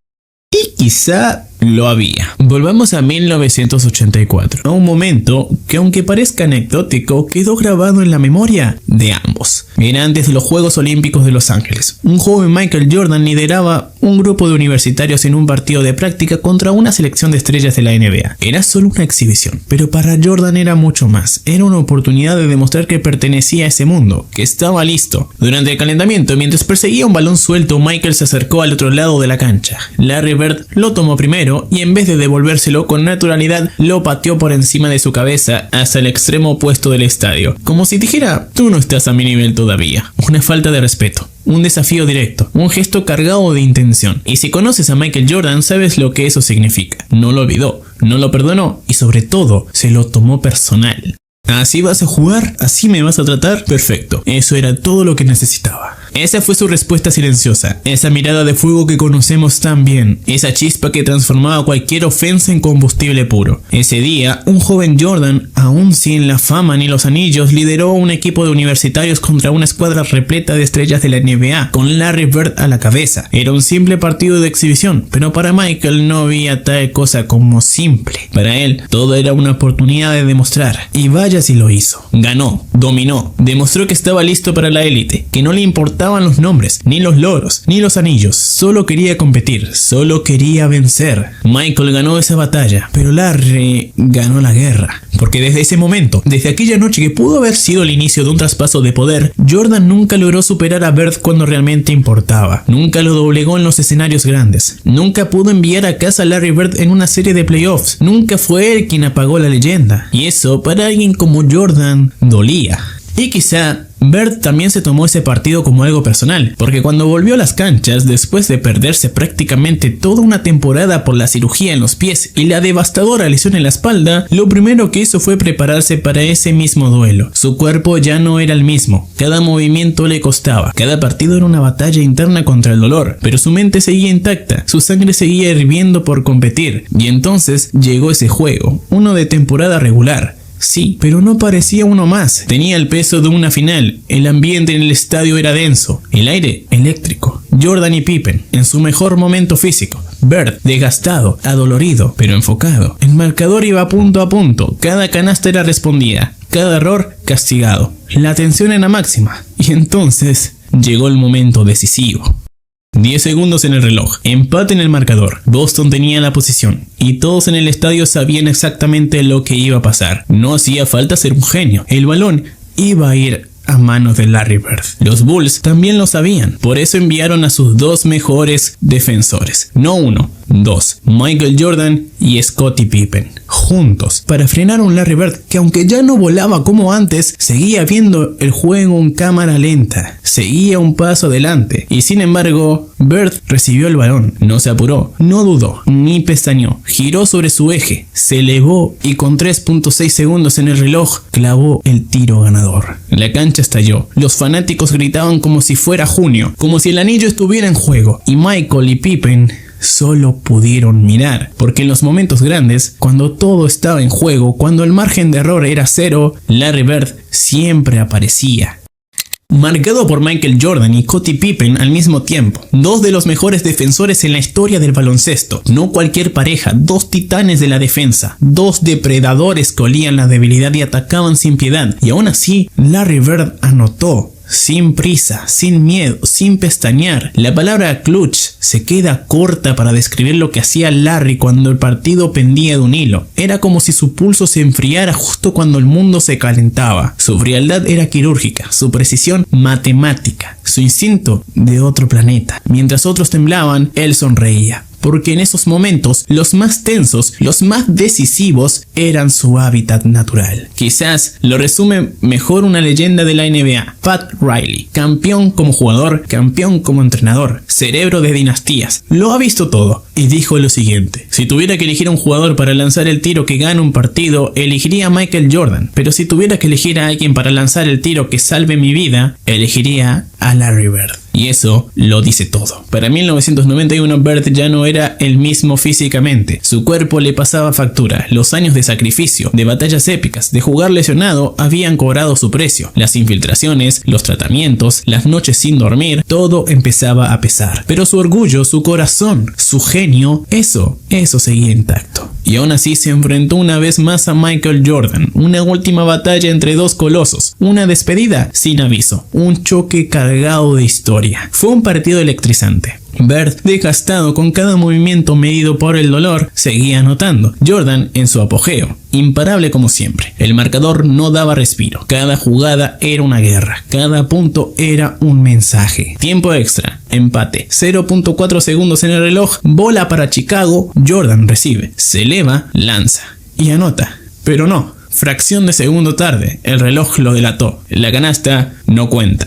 Y quizá lo había. Volvamos a 1984, a un momento que, aunque parezca anecdótico, quedó grabado en la memoria de ambos. Era antes de los Juegos Olímpicos de Los Ángeles. Un joven Michael Jordan lideraba un grupo de universitarios en un partido de práctica contra una selección de estrellas de la NBA. Era solo una exhibición, pero para Jordan era mucho más. Era una oportunidad de demostrar que pertenecía a ese mundo, que estaba listo. Durante el calentamiento, mientras perseguía un balón suelto, Michael se acercó al otro lado de la cancha. Larry Bird lo tomó primero y en vez de devolvérselo con naturalidad, lo pateó por encima de su cabeza hacia el extremo opuesto del estadio, como si dijera: tú no estás a mi nivel todavía. Una falta de respeto, un desafío directo, un gesto cargado de intención. Y si conoces a Michael Jordan, sabes lo que eso significa. No lo olvidó, no lo perdonó y sobre todo, se lo tomó personal. ¿Así vas a jugar? ¿Así me vas a tratar? Perfecto, eso era todo lo que necesitaba. Esa fue su respuesta silenciosa, esa mirada de fuego que conocemos tan bien, esa chispa que transformaba cualquier ofensa en combustible puro. Ese día, un joven Jordan, aún sin la fama ni los anillos, lideró un equipo de universitarios contra una escuadra repleta de estrellas de la NBA, con Larry Bird a la cabeza. Era un simple partido de exhibición, pero para Michael no había tal cosa como simple. Para él, todo era una oportunidad de demostrar, y vaya si lo hizo. Ganó, dominó, demostró que estaba listo para la élite, que no le importaban los nombres, ni los loros, ni los anillos. Solo quería competir, solo quería vencer. Michael ganó esa batalla, pero Larry ganó la guerra. Porque desde ese momento, desde aquella noche que pudo haber sido el inicio de un traspaso de poder, Jordan nunca logró superar a Bird cuando realmente importaba. Nunca lo doblegó en los escenarios grandes. Nunca pudo enviar a casa a Larry Bird en una serie de playoffs. Nunca fue él quien apagó la leyenda. Y eso, para alguien como Jordan, dolía. Y quizá Bird también se tomó ese partido como algo personal, porque cuando volvió a las canchas, después de perderse prácticamente toda una temporada por la cirugía en los pies y la devastadora lesión en la espalda, lo primero que hizo fue prepararse para ese mismo duelo. Su cuerpo ya no era el mismo, cada movimiento le costaba, cada partido era una batalla interna contra el dolor, pero su mente seguía intacta, su sangre seguía hirviendo por competir, y entonces llegó ese juego, uno de temporada regular. Sí, pero no parecía uno más. Tenía el peso de una final. El ambiente en el estadio era denso. El aire, eléctrico. Jordan y Pippen, en su mejor momento físico. Bird, desgastado, adolorido, pero enfocado. El marcador iba punto a punto. Cada canasta era respondida. Cada error, castigado. La tensión era máxima. Y entonces, llegó el momento decisivo. 10 segundos en el reloj, empate en el marcador, Boston tenía la posición y todos en el estadio sabían exactamente lo que iba a pasar. No hacía falta ser un genio, el balón iba a ir a manos de Larry Bird. Los Bulls también lo sabían, por eso enviaron a sus dos mejores defensores, no uno, dos, Michael Jordan y Scottie Pippen, juntos, para frenar a un Larry Bird que, aunque ya no volaba como antes, seguía viendo el juego en cámara lenta, seguía un paso adelante, y sin embargo, Bird recibió el balón, no se apuró, no dudó, ni pestañeó, giró sobre su eje, se elevó y con 3.6 segundos en el reloj, clavó el tiro ganador. La cancha estalló, los fanáticos gritaban como si fuera junio, como si el anillo estuviera en juego, y Michael y Pippen solo pudieron mirar, porque en los momentos grandes, cuando todo estaba en juego, cuando el margen de error era cero, Larry Bird siempre aparecía. Marcado por Michael Jordan y Scottie Pippen al mismo tiempo, dos de los mejores defensores en la historia del baloncesto, no cualquier pareja, dos titanes de la defensa, dos depredadores que olían la debilidad y atacaban sin piedad, y aún así, Larry Bird anotó. Sin prisa, sin miedo, sin pestañear. La palabra clutch se queda corta para describir lo que hacía Larry cuando el partido pendía de un hilo. Era como si su pulso se enfriara justo cuando el mundo se calentaba. Su frialdad era quirúrgica, su precisión matemática, su instinto de otro planeta. Mientras otros temblaban, él sonreía. Porque en esos momentos, los más tensos, los más decisivos, eran su hábitat natural. Quizás lo resume mejor una leyenda de la NBA, Pat Riley, campeón como jugador, campeón como entrenador, cerebro de dinastías, lo ha visto todo, y dijo lo siguiente: si tuviera que elegir a un jugador para lanzar el tiro que gane un partido, elegiría a Michael Jordan, pero si tuviera que elegir a alguien para lanzar el tiro que salve mi vida, elegiría a Larry Bird. Y eso lo dice todo. Para 1991 Bird ya no era el mismo físicamente. Su cuerpo le pasaba factura. Los años de sacrificio, de batallas épicas, de jugar lesionado habían cobrado su precio. Las infiltraciones, los tratamientos, las noches sin dormir, todo empezaba a pesar. Pero su orgullo, su corazón, su genio, eso seguía intacto. Y aún así se enfrentó una vez más a Michael Jordan. Una última batalla entre dos colosos. Una despedida sin aviso. Un choque cargado de historia. Fue un partido electrizante. Bird, desgastado con cada movimiento medido por el dolor, seguía anotando. Jordan en su apogeo, imparable como siempre. El marcador no daba respiro. Cada jugada era una guerra. Cada punto era un mensaje. Tiempo extra, empate, 0.4 segundos en el reloj, bola para Chicago. Jordan recibe, se eleva, lanza y anota. Pero no, fracción de segundo tarde, el reloj lo delató. La canasta no cuenta.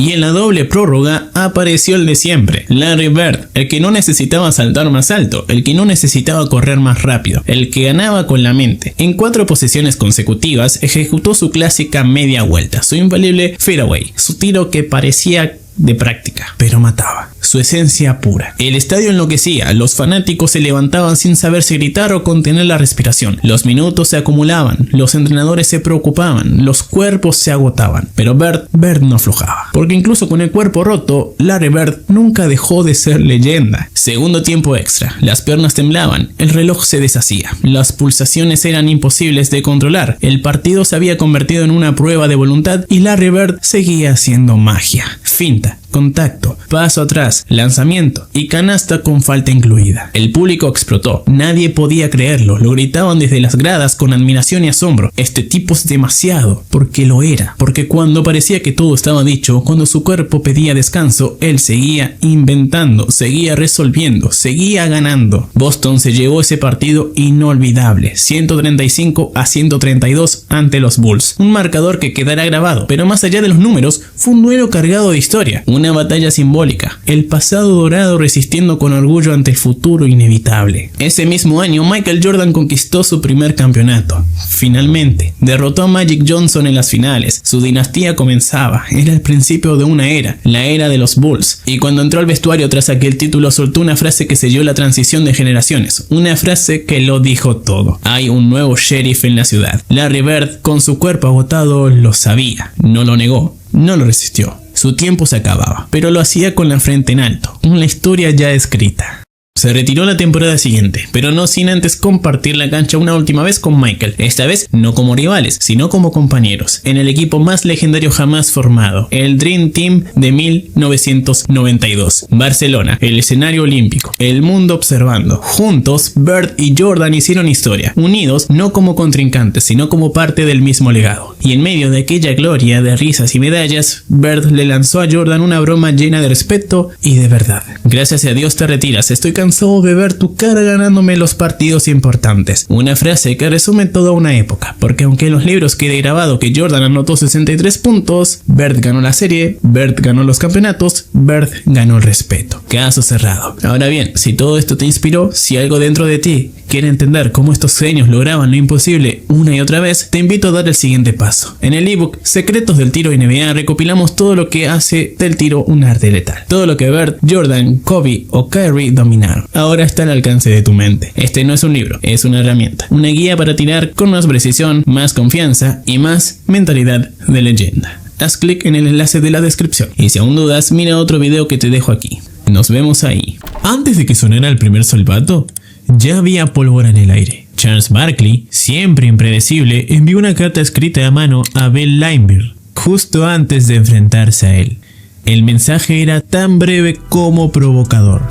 Y en la doble prórroga apareció el de siempre, Larry Bird, el que no necesitaba saltar más alto, el que no necesitaba correr más rápido, el que ganaba con la mente. En 4 posesiones consecutivas ejecutó su clásica media vuelta, su infalible fadeaway, su tiro que parecía de práctica, pero mataba. Su esencia pura. El estadio enloquecía, los fanáticos se levantaban sin saber si gritar o contener la respiración. Los minutos se acumulaban, los entrenadores se preocupaban, los cuerpos se agotaban. Pero Bird no aflojaba, porque incluso con el cuerpo roto, Larry Bird nunca dejó de ser leyenda. Segundo tiempo extra, las piernas temblaban, el reloj se deshacía, las pulsaciones eran imposibles de controlar, el partido se había convertido en una prueba de voluntad y Larry Bird seguía haciendo magia. Finta, contacto, paso atrás, lanzamiento y canasta con falta incluida. El público explotó, nadie podía creerlo, lo gritaban desde las gradas con admiración y asombro. Este tipo es demasiado, porque lo era, porque cuando parecía que todo estaba dicho, cuando su cuerpo pedía descanso, él seguía inventando, seguía resolviendo, seguía ganando. Boston se llevó ese partido inolvidable, 135-132 ante los Bulls, un marcador que quedará grabado, pero más allá de los números, fue un duelo cargado de historia, una batalla simbólica, el pasado dorado resistiendo con orgullo ante el futuro inevitable. Ese mismo año Michael Jordan conquistó su primer campeonato. Finalmente, derrotó a Magic Johnson en las finales. Su dinastía comenzaba, era el principio de una era, la era de los Bulls. Y cuando entró al vestuario tras aquel título soltó una frase que selló la transición de generaciones, una frase que lo dijo todo: hay un nuevo sheriff en la ciudad. Larry Bird, con su cuerpo agotado, lo sabía, no lo negó, no lo resistió. Su tiempo se acababa, pero lo hacía con la frente en alto, una historia ya escrita. Se retiró la temporada siguiente, pero no sin antes compartir la cancha una última vez con Michael, esta vez no como rivales, sino como compañeros, en el equipo más legendario jamás formado, el Dream Team de 1992. Barcelona, el escenario olímpico, el mundo observando. Juntos, Bird y Jordan hicieron historia, unidos no como contrincantes, sino como parte del mismo legado. Y en medio de aquella gloria de risas y medallas, Bird le lanzó a Jordan una broma llena de respeto y de verdad. Gracias a Dios te retiras, estoy cansado de ver tu cara ganándome los partidos importantes. Una frase que resume toda una época, porque aunque en los libros quede grabado que Jordan anotó 63 puntos, Bird ganó la serie, Bird ganó los campeonatos, Bird ganó el respeto. Caso cerrado. Ahora bien, si todo esto te inspiró, si algo dentro de ti quiere entender cómo estos genios lograban lo imposible una y otra vez, te invito a dar el siguiente paso. En el ebook Secretos del Tiro NBA recopilamos todo lo que hace del tiro un arte letal. Todo lo que Bird, Jordan, Kobe o Kyrie dominaron. Ahora está al alcance de tu mente. Este no es un libro, es una herramienta. Una guía para tirar con más precisión, más confianza y más mentalidad de leyenda. Haz clic en el enlace de la descripción. Y si aún dudas, mira otro video que te dejo aquí. Nos vemos ahí. Antes de que sonara el primer silbato, ya había pólvora en el aire. Charles Barkley, siempre impredecible, envió una carta escrita a mano a Bill Laimbeer justo antes de enfrentarse a él. El mensaje era tan breve como provocador.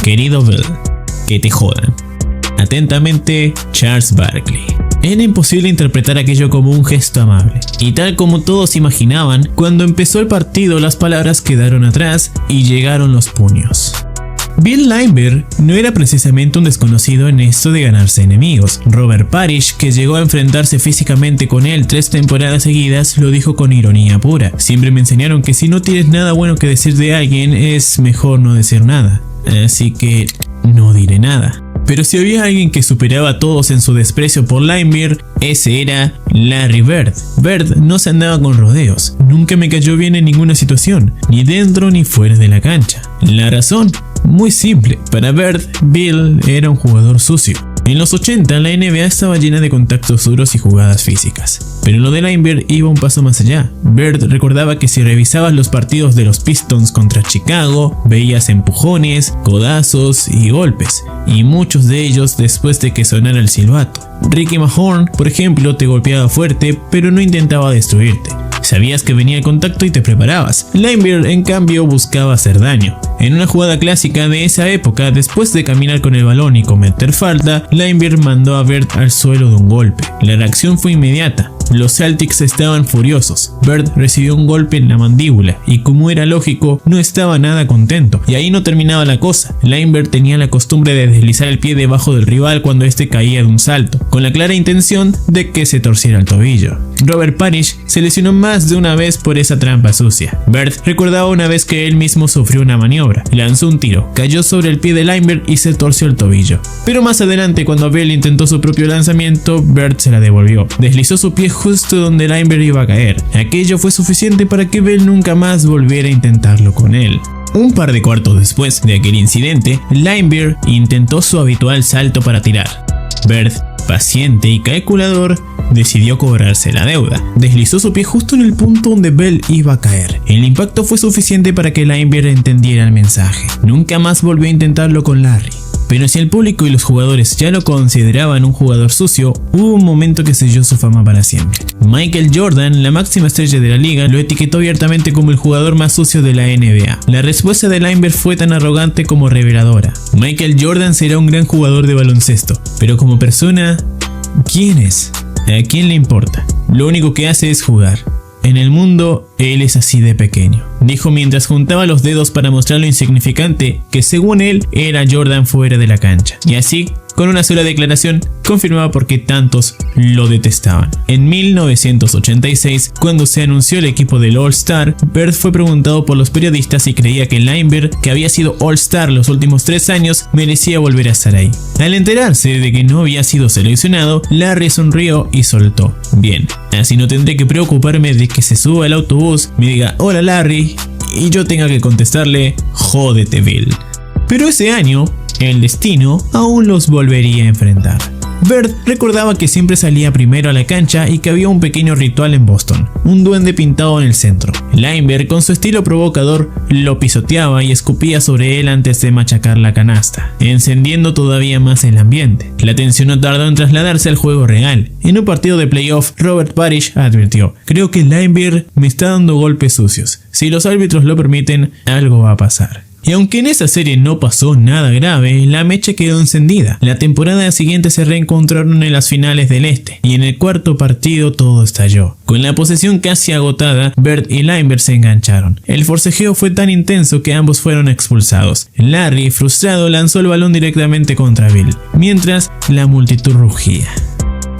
Querido Bill, que te jodan. Atentamente, Charles Barkley. Era imposible interpretar aquello como un gesto amable, y tal como todos imaginaban, cuando empezó el partido las palabras quedaron atrás y llegaron los puños. Bill Laimbeer no era precisamente un desconocido en esto de ganarse enemigos. Robert Parrish, que llegó a enfrentarse físicamente con él 3 temporadas seguidas, lo dijo con ironía pura. Siempre me enseñaron que si no tienes nada bueno que decir de alguien, es mejor no decir nada. Así que no diré nada. Pero si había alguien que superaba a todos en su desprecio por Linebeard, ese era Larry Bird. Bird no se andaba con rodeos, nunca me cayó bien en ninguna situación, ni dentro ni fuera de la cancha. ¿La razón? Muy simple, para Bird, Bill era un jugador sucio. En los 80 la NBA estaba llena de contactos duros y jugadas físicas, pero lo de Linebeard iba un paso más allá. Bird recordaba que si revisabas los partidos de los Pistons contra Chicago, veías empujones, codazos y golpes, y muchos de ellos después de que sonara el silbato. Ricky Mahorn, por ejemplo, te golpeaba fuerte, pero no intentaba destruirte. Sabías que venía el contacto y te preparabas. Linebeard, en cambio, buscaba hacer daño. En una jugada clásica de esa época, después de caminar con el balón y cometer falta, Linebeard mandó a Bird al suelo de un golpe. La reacción fue inmediata. Los Celtics estaban furiosos. Bird recibió un golpe en la mandíbula y, como era lógico, no estaba nada contento. Y ahí no terminaba la cosa. Linebeard tenía la costumbre de deslizar el pie debajo del rival cuando este caía de un salto, con la clara intención de que se torciera el tobillo. Robert Parrish se lesionó más de una vez por esa trampa sucia. Bird recordaba una vez que él mismo sufrió una maniobra, lanzó un tiro, cayó sobre el pie de Linebeard y se torció el tobillo. Pero más adelante, cuando Bill intentó su propio lanzamiento, Bird se la devolvió. Deslizó su pie justo donde Linebeard iba a caer. Aquello fue suficiente para que Bill nunca más volviera a intentarlo con él. Un par de cuartos después de aquel incidente, Linebeard intentó su habitual salto para tirar. Bird, paciente y calculador, decidió cobrarse la deuda. Deslizó su pie justo en el punto donde Bell iba a caer. El impacto fue suficiente para que Linebeard entendiera el mensaje. Nunca más volvió a intentarlo con Larry. Pero si el público y los jugadores ya lo consideraban un jugador sucio, hubo un momento que selló su fama para siempre. Michael Jordan, la máxima estrella de la liga, lo etiquetó abiertamente como el jugador más sucio de la NBA. La respuesta de Linebeard fue tan arrogante como reveladora. Michael Jordan será un gran jugador de baloncesto, pero como persona, ¿quién es? ¿A quién le importa? Lo único que hace es jugar. En el mundo, él es así de pequeño, dijo mientras juntaba los dedos para mostrar lo insignificante que según él era Jordan fuera de la cancha. Y así, con una sola declaración, confirmaba por qué tantos lo detestaban. En 1986, cuando se anunció el equipo del All-Star, Bird fue preguntado por los periodistas si creía que Linebeard, que había sido All-Star los últimos 3 años, merecía volver a estar ahí. Al enterarse de que no había sido seleccionado, Larry sonrió y soltó: bien, así no tendré que preocuparme de que se suba al autobús, me diga hola Larry y yo tenga que contestarle jódete Bill. Pero ese año, el destino aún los volvería a enfrentar. Bird recordaba que siempre salía primero a la cancha y que había un pequeño ritual en Boston, un duende pintado en el centro. Linebeard, con su estilo provocador, lo pisoteaba y escupía sobre él antes de machacar la canasta, encendiendo todavía más el ambiente. La tensión no tardó en trasladarse al juego real. En un partido de playoff, Robert Parrish advirtió: creo que Linebeard me está dando golpes sucios. Si los árbitros lo permiten, algo va a pasar. Y aunque en esa serie no pasó nada grave, la mecha quedó encendida. La temporada siguiente se reencontraron en las finales del este, y en el cuarto partido todo estalló. Con la posesión casi agotada, Bird y Linebeard se engancharon. El forcejeo fue tan intenso que ambos fueron expulsados. Larry, frustrado, lanzó el balón directamente contra Bill, mientras la multitud rugía.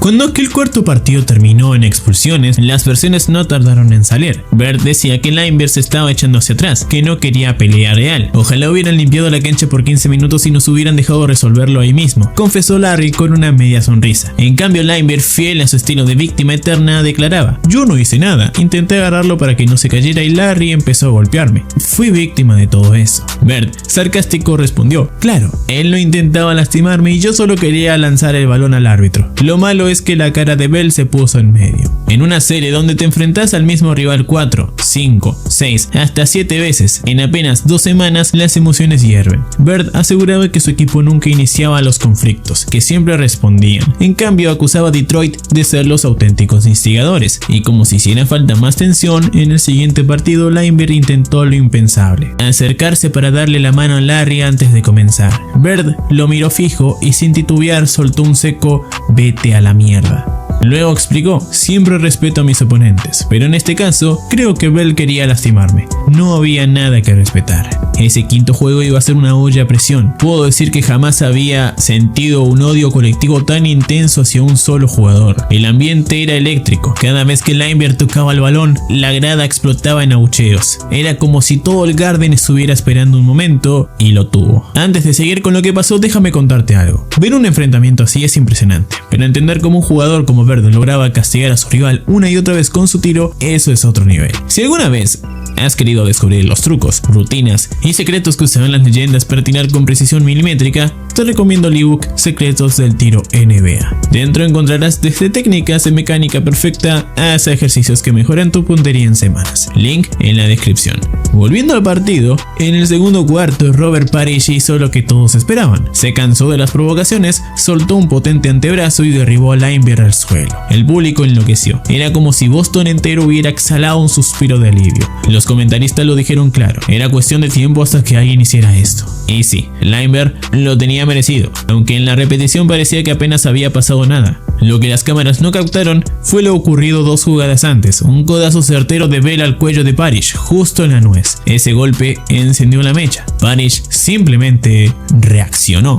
Cuando aquel cuarto partido terminó en expulsiones, las versiones no tardaron en salir. Bird decía que Linebeard se estaba echando hacia atrás, que no quería pelea real. Ojalá hubieran limpiado la cancha por 15 minutos y nos hubieran dejado resolverlo ahí mismo, confesó Larry con una media sonrisa. En cambio, Linebeard, fiel a su estilo de víctima eterna, declaraba: yo no hice nada, intenté agarrarlo para que no se cayera y Larry empezó a golpearme. Fui víctima de todo eso. Bird, sarcástico, respondió: claro, él no intentaba lastimarme y yo solo quería lanzar el balón al árbitro. Lo malo es que la cara de Bell se puso en medio. En una serie donde te enfrentas al mismo rival 4, 5, 6, hasta 7 veces en apenas 2 semanas, las emociones hierven. Bird aseguraba que su equipo nunca iniciaba los conflictos, que siempre respondían. En cambio, acusaba a Detroit de ser los auténticos instigadores, y como si hiciera falta más tensión, en el siguiente partido Linebeard intentó lo impensable: acercarse para darle la mano a Larry antes de comenzar. Bird lo miró fijo y sin titubear soltó un seco: vete a la mierda. Luego explicó: siempre respeto a mis oponentes, pero en este caso creo que Bell quería lastimarme. No había nada que respetar. Ese quinto juego iba a ser una olla a presión. Puedo decir que jamás había sentido un odio colectivo tan intenso hacia un solo jugador. El ambiente era eléctrico. Cada vez que Laimbeer tocaba el balón, la grada explotaba en abucheos. Era como si todo el Garden estuviera esperando un momento, y lo tuvo. Antes de seguir con lo que pasó, déjame contarte algo. Ver un enfrentamiento así es impresionante, pero entender cómo un jugador como Bird lograba castigar a su rival una y otra vez con su tiro, eso es otro nivel. Si alguna vez has querido descubrir los trucos, rutinas y secretos que usaban las leyendas para tirar con precisión milimétrica, te recomiendo el ebook Secretos del Tiro NBA. Dentro encontrarás desde técnicas de mecánica perfecta hasta ejercicios que mejoran tu puntería en semanas. Link en la descripción. Volviendo al partido, en el segundo cuarto Robert Parish hizo lo que todos esperaban. Se cansó de las provocaciones, soltó un potente antebrazo y derribó a Laimbeer al suelo. El público enloqueció. Era como si Boston entero hubiera exhalado un suspiro de alivio. Los comentaristas lo dijeron claro, era cuestión de tiempo hasta que alguien hiciera esto. Y sí, Laimbeer lo tenía merecido, aunque en la repetición parecía que apenas había pasado nada. Lo que las cámaras no captaron fue lo ocurrido 2 jugadas antes, un codazo certero de Bell al cuello de Parish, justo en la nuez. Ese golpe encendió la mecha. Parish simplemente reaccionó.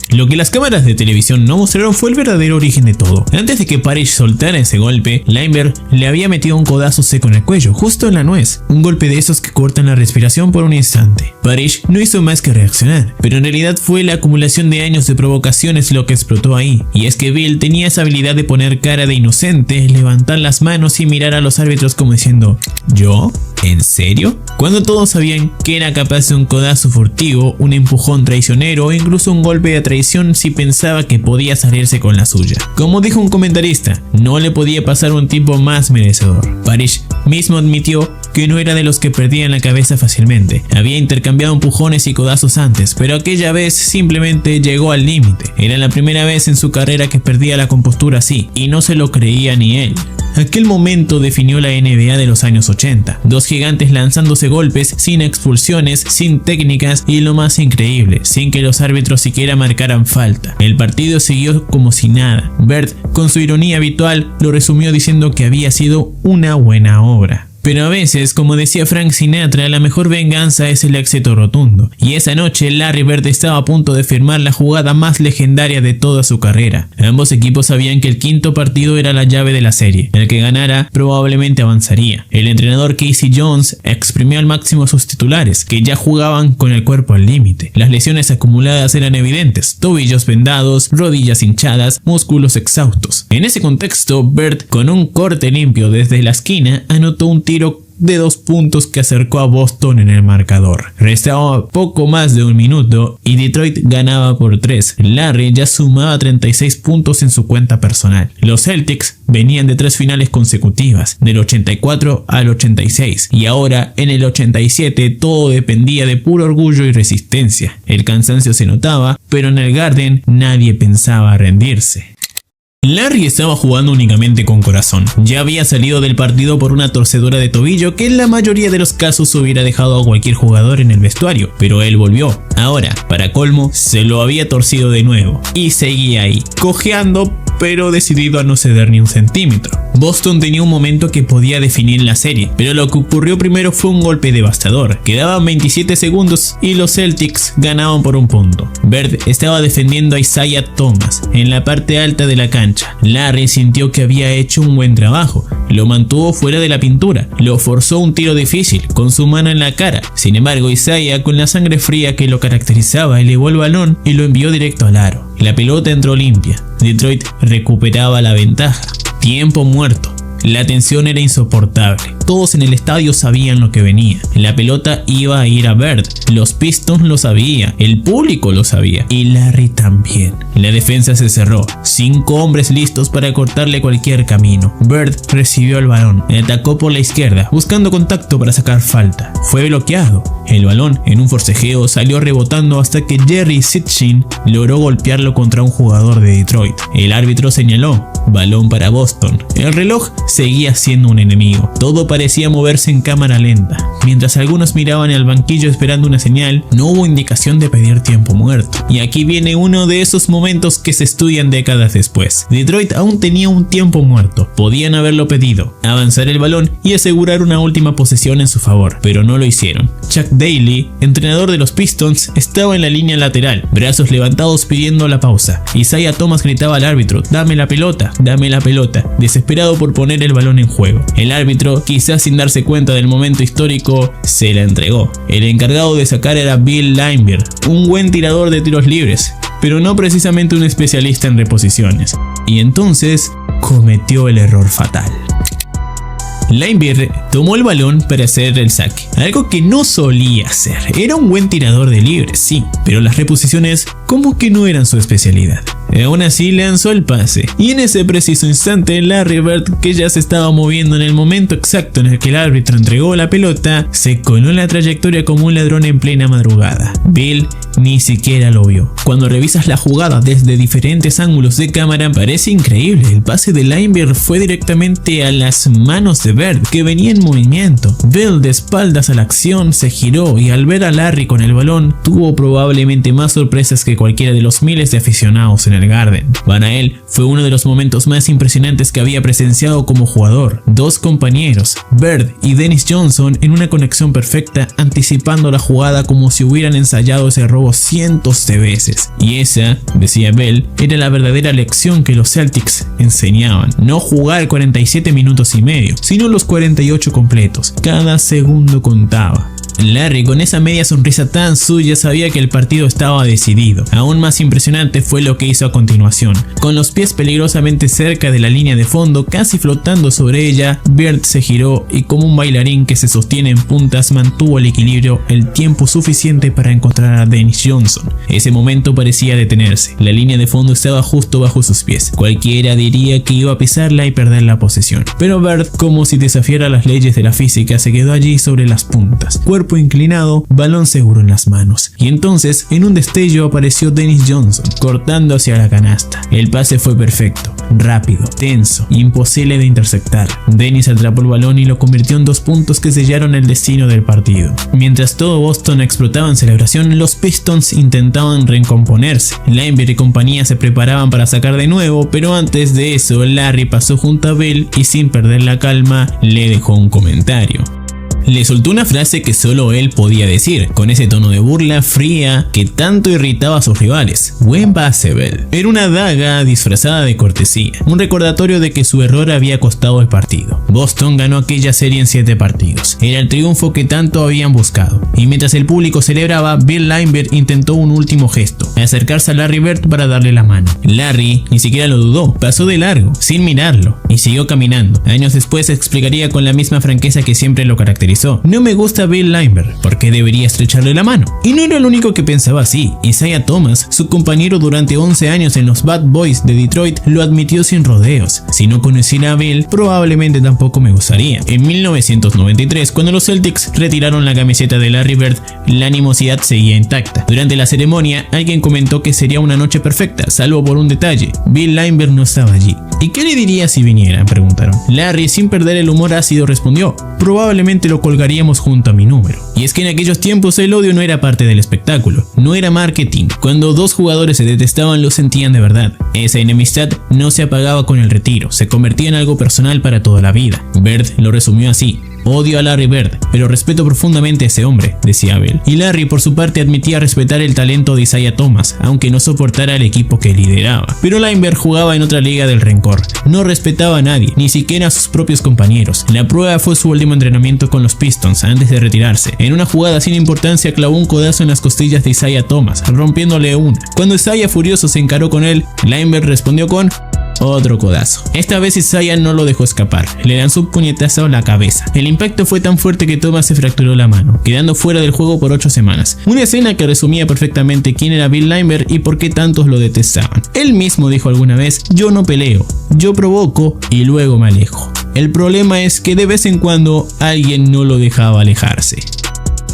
Lo que las cámaras de televisión no mostraron fue el verdadero origen de todo. Antes de que Parish soltara ese golpe, Laimbeer le había metido un codazo seco en el cuello, justo en la nuez. Un golpe de esos que cortan la respiración por un instante. Parish no hizo más que reaccionar, pero en realidad fue la acumulación de años de provocaciones lo que explotó ahí. Y es que Bill tenía esa habilidad de poner cara de inocente, levantar las manos y mirar a los árbitros como diciendo: ¿yo? ¿En serio? Cuando todos sabían que era capaz de un codazo furtivo, un empujón traicionero o incluso un golpe de traición si pensaba que podía salirse con la suya. Como dijo un comentarista, no le podía pasar un tipo más merecedor. Parish mismo admitió que no era de los que perdían la cabeza fácilmente. Había intercambiado empujones y codazos antes, pero aquella vez simplemente llegó al límite. Era la primera vez en su carrera que perdía la compostura así, y no se lo creía ni él. Aquel momento definió la NBA de los años 80. 2 gigantes lanzándose golpes, sin expulsiones, sin técnicas y lo más increíble, sin que los árbitros siquiera marcaran falta. El partido siguió como si nada. Bird, con su ironía habitual, lo resumió diciendo que había sido una buena obra. Pero a veces, como decía Frank Sinatra, la mejor venganza es el éxito rotundo. Y esa noche Larry Bird estaba a punto de firmar la jugada más legendaria de toda su carrera. Ambos equipos sabían que el quinto partido era la llave de la serie. El que ganara probablemente avanzaría. El entrenador Casey Jones exprimió al máximo a sus titulares, que ya jugaban con el cuerpo al límite. Las lesiones acumuladas eran evidentes: tobillos vendados, rodillas hinchadas, músculos exhaustos. En ese contexto, Bird, con un corte limpio desde la esquina, anotó un tiro de 2 puntos que acercó a Boston en el marcador. Restaba poco más de un minuto y Detroit ganaba por 3. Larry ya sumaba 36 puntos en su cuenta personal. Los Celtics venían de 3 finales consecutivas, del 84 al 86, y ahora en el 87 todo dependía de puro orgullo y resistencia. El cansancio se notaba, pero en el Garden nadie pensaba rendirse. Larry estaba jugando únicamente con corazón. Ya había salido del partido por una torcedura de tobillo que en la mayoría de los casos hubiera dejado a cualquier jugador en el vestuario, pero él volvió. Ahora, para colmo, se lo había torcido de nuevo y seguía ahí, cojeando, pero decidido a no ceder ni un centímetro. Boston tenía un momento que podía definir la serie, pero lo que ocurrió primero fue un golpe devastador. Quedaban 27 segundos y los Celtics ganaban por 1 punto. Bird estaba defendiendo a Isaiah Thomas en la parte alta de la cancha. Larry sintió que había hecho un buen trabajo. Lo mantuvo fuera de la pintura. Lo forzó un tiro difícil, con su mano en la cara. Sin embargo, Isaiah, con la sangre fría que lo caracterizaba, elevó el balón y lo envió directo al aro. La pelota entró limpia. Detroit recuperaba la ventaja. Tiempo muerto. La tensión era insoportable. Todos en el estadio sabían lo que venía. La pelota iba a ir a Bird. Los Pistons lo sabían. El público lo sabía. Y Larry también. La defensa se cerró. 5 hombres listos para cortarle cualquier camino. Bird recibió el balón. Atacó por la izquierda, buscando contacto para sacar falta. Fue bloqueado. El balón, en un forcejeo, salió rebotando hasta que Jerry Sitchin logró golpearlo contra un jugador de Detroit. El árbitro señaló: balón para Boston. El reloj seguía siendo un enemigo. Todo parecía moverse en cámara lenta. Mientras algunos miraban al banquillo esperando una señal, no hubo indicación de pedir tiempo muerto. Y aquí viene uno de esos momentos que se estudian décadas después. Detroit aún tenía un tiempo muerto. Podían haberlo pedido, avanzar el balón y asegurar una última posesión en su favor, pero no lo hicieron. Chuck Daly, entrenador de los Pistons, estaba en la línea lateral, brazos levantados pidiendo la pausa. Isaiah Thomas gritaba al árbitro: dame la pelota, desesperado por poner el balón en juego. El árbitro, quizás sin darse cuenta del momento histórico, se la entregó. El encargado de sacar era Bill Laimbeer, un buen tirador de tiros libres, pero no precisamente un especialista en reposiciones. Y entonces cometió el error fatal. Laimbeer tomó el balón para hacer el saque, algo que no solía hacer. Era un buen tirador de libres, sí, pero las reposiciones como que no eran su especialidad. Aún así lanzó el pase, y en ese preciso instante Larry Bird, que ya se estaba moviendo en el momento exacto en el que el árbitro entregó la pelota, se coló en la trayectoria como un ladrón en plena madrugada. Bill ni siquiera lo vio. Cuando revisas la jugada desde diferentes ángulos de cámara, parece increíble. El pase de Laimbeer fue directamente a las manos de Bird, que venía en movimiento. Bill, de espaldas a la acción, se giró y al ver a Larry con el balón, tuvo probablemente más sorpresas que cualquiera de los miles de aficionados en el Garden. Para él fue uno de los momentos más impresionantes que había presenciado como jugador. Dos compañeros, Bird y Dennis Johnson, en una conexión perfecta, anticipando la jugada como si hubieran ensayado ese robo cientos de veces. Y esa, decía Bell, era la verdadera lección que los Celtics enseñaban: no jugar 47 minutos y medio, sino los 48 completos. Cada segundo contaba. Larry, con esa media sonrisa tan suya, sabía que el partido estaba decidido. Aún más impresionante fue lo que hizo a continuación. Con los pies peligrosamente cerca de la línea de fondo, casi flotando sobre ella, Bird se giró y, como un bailarín que se sostiene en puntas, mantuvo el equilibrio el tiempo suficiente para encontrar a Dennis Johnson. Ese momento parecía detenerse. La línea de fondo estaba justo bajo sus pies. Cualquiera diría que iba a pisarla y perder la posesión. Pero Bird, como si desafiara las leyes de la física, se quedó allí sobre las puntas. Cuerpo inclinado, balón seguro en las manos. Y entonces, en un destello, apareció Dennis Johnson, cortando hacia la canasta. El pase fue perfecto, rápido, tenso, imposible de interceptar. Dennis atrapó el balón y lo convirtió en 2 puntos que sellaron el destino del partido. Mientras todo Boston explotaba en celebración, los Pistons intentaban recomponerse. Laimbeer y compañía se preparaban para sacar de nuevo, pero antes de eso, Larry pasó junto a Bill y, sin perder la calma, le dejó un comentario. Le soltó una frase que solo él podía decir, con ese tono de burla fría que tanto irritaba a sus rivales. Buen pase, Bell. Era una daga disfrazada de cortesía, un recordatorio de que su error había costado el partido. Boston ganó aquella serie en 7 partidos. Era el triunfo que tanto habían buscado. Y mientras el público celebraba, Bill Laimbeer intentó un último gesto: acercarse a Larry Bird para darle la mano. Larry ni siquiera lo dudó, pasó de largo, sin mirarlo, y siguió caminando. Años después explicaría con la misma franqueza que siempre lo caracterizó: no me gusta Bill Laimbeer, ¿por qué debería estrecharle la mano? Y no era el único que pensaba así. Isaiah Thomas, su compañero durante 11 años en los Bad Boys de Detroit, lo admitió sin rodeos: si no conociera a Bill, probablemente tampoco me gustaría. En 1993, cuando los Celtics retiraron la camiseta de Larry Bird, la animosidad seguía intacta. Durante la ceremonia, alguien comentó que sería una noche perfecta, salvo por un detalle: Bill Laimbeer no estaba allí. ¿Y qué le diría si viniera?, preguntaron. Larry, sin perder el humor ácido, respondió: probablemente lo colgaríamos junto a mi número. Y es que en aquellos tiempos el odio no era parte del espectáculo, no era marketing. Cuando dos jugadores se detestaban, lo sentían de verdad. Esa enemistad no se apagaba con el retiro, se convertía en algo personal para toda la vida. Bird lo resumió así: odio a Larry Bird, pero respeto profundamente a ese hombre, decía Bill. Y Larry, por su parte, admitía respetar el talento de Isaiah Thomas, aunque no soportara el equipo que lideraba. Pero Laimbeer jugaba en otra liga del rencor. No respetaba a nadie, ni siquiera a sus propios compañeros. La prueba fue su último entrenamiento con los Pistons antes de retirarse. En una jugada sin importancia, clavó un codazo en las costillas de Isaiah Thomas, rompiéndole una. Cuando Isaiah, furioso, se encaró con él, Laimbeer respondió con otro codazo. Esta vez Isaiah no lo dejó escapar, le lanzó un puñetazo a la cabeza. El impacto fue tan fuerte que Thomas se fracturó la mano, quedando fuera del juego por 8 semanas. Una escena que resumía perfectamente quién era Bill Laimbeer y por qué tantos lo detestaban. Él mismo dijo alguna vez: yo no peleo, yo provoco y luego me alejo. El problema es que de vez en cuando alguien no lo dejaba alejarse.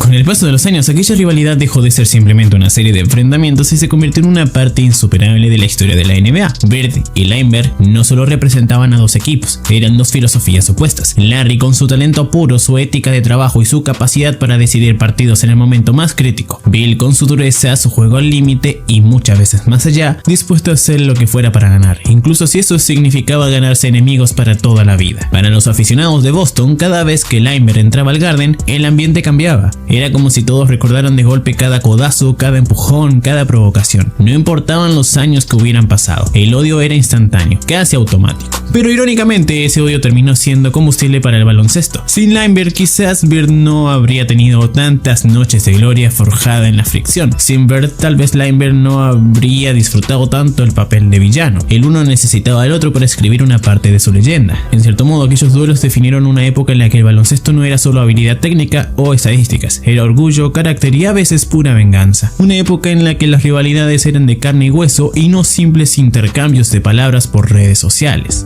Con el paso de los años, aquella rivalidad dejó de ser simplemente una serie de enfrentamientos y se convirtió en una parte insuperable de la historia de la NBA. Bird y Leinberg no solo representaban a dos equipos, eran dos filosofías opuestas. Larry, con su talento puro, su ética de trabajo y su capacidad para decidir partidos en el momento más crítico. Bill, con su dureza, su juego al límite y muchas veces más allá, dispuesto a hacer lo que fuera para ganar, incluso si eso significaba ganarse enemigos para toda la vida. Para los aficionados de Boston, cada vez que Leinberg entraba al Garden, el ambiente cambiaba. Era como si todos recordaran de golpe cada codazo, cada empujón, cada provocación. No importaban los años que hubieran pasado, el odio era instantáneo, casi automático. Pero irónicamente, ese odio terminó siendo combustible para el baloncesto. Sin Leinberg, quizás Bird no habría tenido tantas noches de gloria forjada en la fricción. Sin Bird, tal vez Leinberg no habría disfrutado tanto el papel de villano. El uno necesitaba al otro para escribir una parte de su leyenda. En cierto modo, aquellos duelos definieron una época en la que el baloncesto no era solo habilidad técnica o estadísticas, era orgullo, carácter y a veces pura venganza. Una época en la que las rivalidades eran de carne y hueso y no simples intercambios de palabras por redes sociales.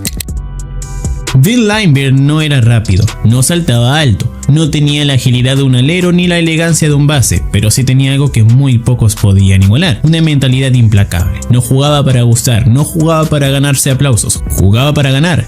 Bill Leinberg no era rápido, no saltaba alto, no tenía la agilidad de un alero ni la elegancia de un base, pero sí tenía algo que muy pocos podían igualar, una mentalidad implacable. No jugaba para gustar, no jugaba para ganarse aplausos, jugaba para ganar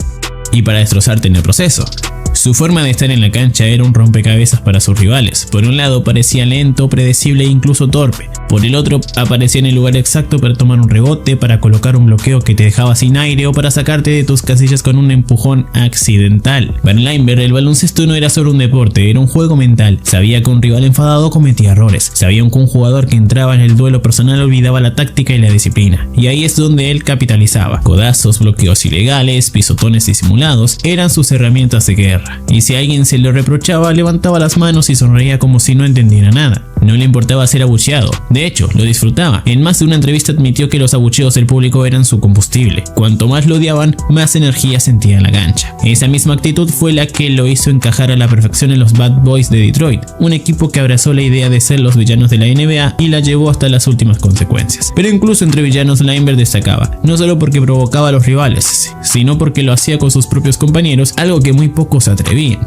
y para destrozarte en el proceso. Su forma de estar en la cancha era un rompecabezas para sus rivales. Por un lado parecía lento, predecible e incluso torpe. Por el otro aparecía en el lugar exacto para tomar un rebote, para colocar un bloqueo que te dejaba sin aire o para sacarte de tus casillas con un empujón accidental. Para Leinberg, el baloncesto no era solo un deporte, era un juego mental. Sabía que un rival enfadado cometía errores. Sabía que un jugador que entraba en el duelo personal olvidaba la táctica y la disciplina. Y ahí es donde él capitalizaba. Codazos, bloqueos ilegales, pisotones disimulados eran sus herramientas de guerra. Y si a alguien se le reprochaba, levantaba las manos y sonreía como si no entendiera nada. No le importaba ser abucheado, de hecho, lo disfrutaba. En más de una entrevista admitió que los abucheos del público eran su combustible. Cuanto más lo odiaban, más energía sentía en la cancha. Esa misma actitud fue la que lo hizo encajar a la perfección en los Bad Boys de Detroit, un equipo que abrazó la idea de ser los villanos de la NBA y la llevó hasta las últimas consecuencias. Pero incluso entre villanos, Leinberg destacaba, no solo porque provocaba a los rivales, sino porque lo hacía con sus propios compañeros, algo que muy pocos atrevían.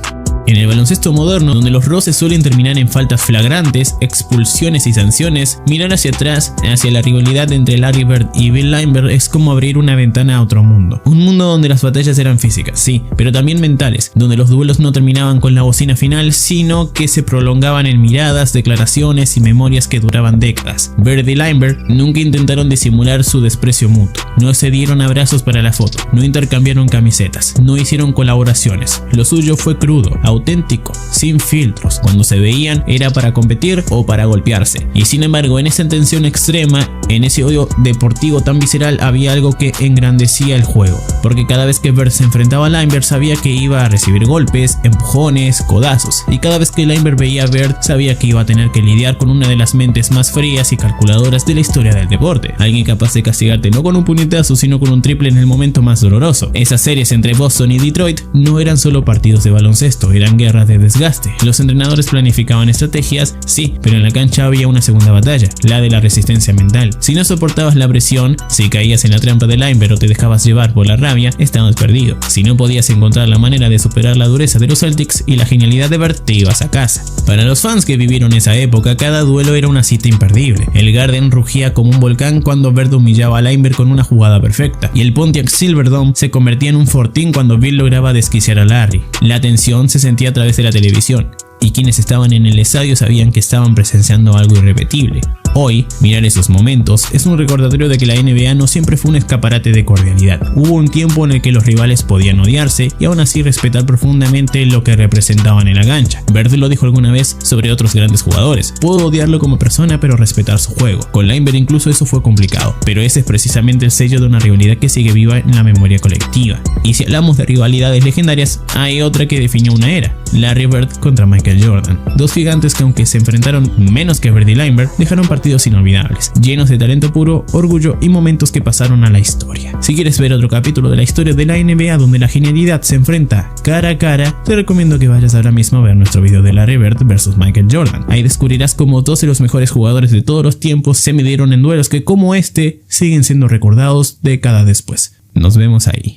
En el baloncesto moderno, donde los roces suelen terminar en faltas flagrantes, expulsiones y sanciones, mirar hacia atrás, hacia la rivalidad entre Larry Bird y Bill Leinberg es como abrir una ventana a otro mundo. Un mundo donde las batallas eran físicas, sí, pero también mentales, donde los duelos no terminaban con la bocina final, sino que se prolongaban en miradas, declaraciones y memorias que duraban décadas. Bird y Leinberg nunca intentaron disimular su desprecio mutuo, no se dieron abrazos para la foto, no intercambiaron camisetas, no hicieron colaboraciones. Lo suyo fue crudo, auténtico, sin filtros. Cuando se veían era para competir o para golpearse. Y sin embargo, en esa tensión extrema, en ese odio deportivo tan visceral, había algo que engrandecía el juego. Porque cada vez que Bird se enfrentaba a Leinberg sabía que iba a recibir golpes, empujones, codazos. Y cada vez que Leinberg veía a Bird sabía que iba a tener que lidiar con una de las mentes más frías y calculadoras de la historia del deporte. Alguien capaz de castigarte no con un puñetazo, sino con un triple en el momento más doloroso. Esas series entre Boston y Detroit no eran solo partidos de baloncesto, eran guerras de desgaste. Los entrenadores planificaban estrategias, sí, pero en la cancha había una segunda batalla, la de la resistencia mental. Si no soportabas la presión, si caías en la trampa de Leinberg o te dejabas llevar por la rabia, estabas perdido. Si no podías encontrar la manera de superar la dureza de los Celtics y la genialidad de Bird, te ibas a casa. Para los fans que vivieron esa época, cada duelo era una cita imperdible. El Garden rugía como un volcán cuando Bird humillaba a Leinberg con una jugada perfecta, y el Pontiac Silverdome se convertía en un fortín cuando Bill lograba desquiciar a Larry. La tensión se sentía a través de la televisión, y quienes estaban en el estadio sabían que estaban presenciando algo irrepetible. Hoy, mirar esos momentos es un recordatorio de que la NBA no siempre fue un escaparate de cordialidad. Hubo un tiempo en el que los rivales podían odiarse y aún así respetar profundamente lo que representaban en la cancha. Bird lo dijo alguna vez sobre otros grandes jugadores: puedo odiarlo como persona pero respetar su juego. Con Leinberg incluso eso fue complicado, pero ese es precisamente el sello de una rivalidad que sigue viva en la memoria colectiva. Y si hablamos de rivalidades legendarias, hay otra que definió una era: Larry Bird contra Michael Jordan. Dos gigantes que, aunque se enfrentaron menos que Bird y Leinberg, dejaron partidos inolvidables, llenos de talento puro, orgullo y momentos que pasaron a la historia. Si quieres ver otro capítulo de la historia de la NBA donde la genialidad se enfrenta cara a cara, te recomiendo que vayas ahora mismo a ver nuestro video de Larry Bird vs Michael Jordan. Ahí descubrirás cómo dos de los mejores jugadores de todos los tiempos se midieron en duelos que, como este, siguen siendo recordados décadas después. Nos vemos ahí.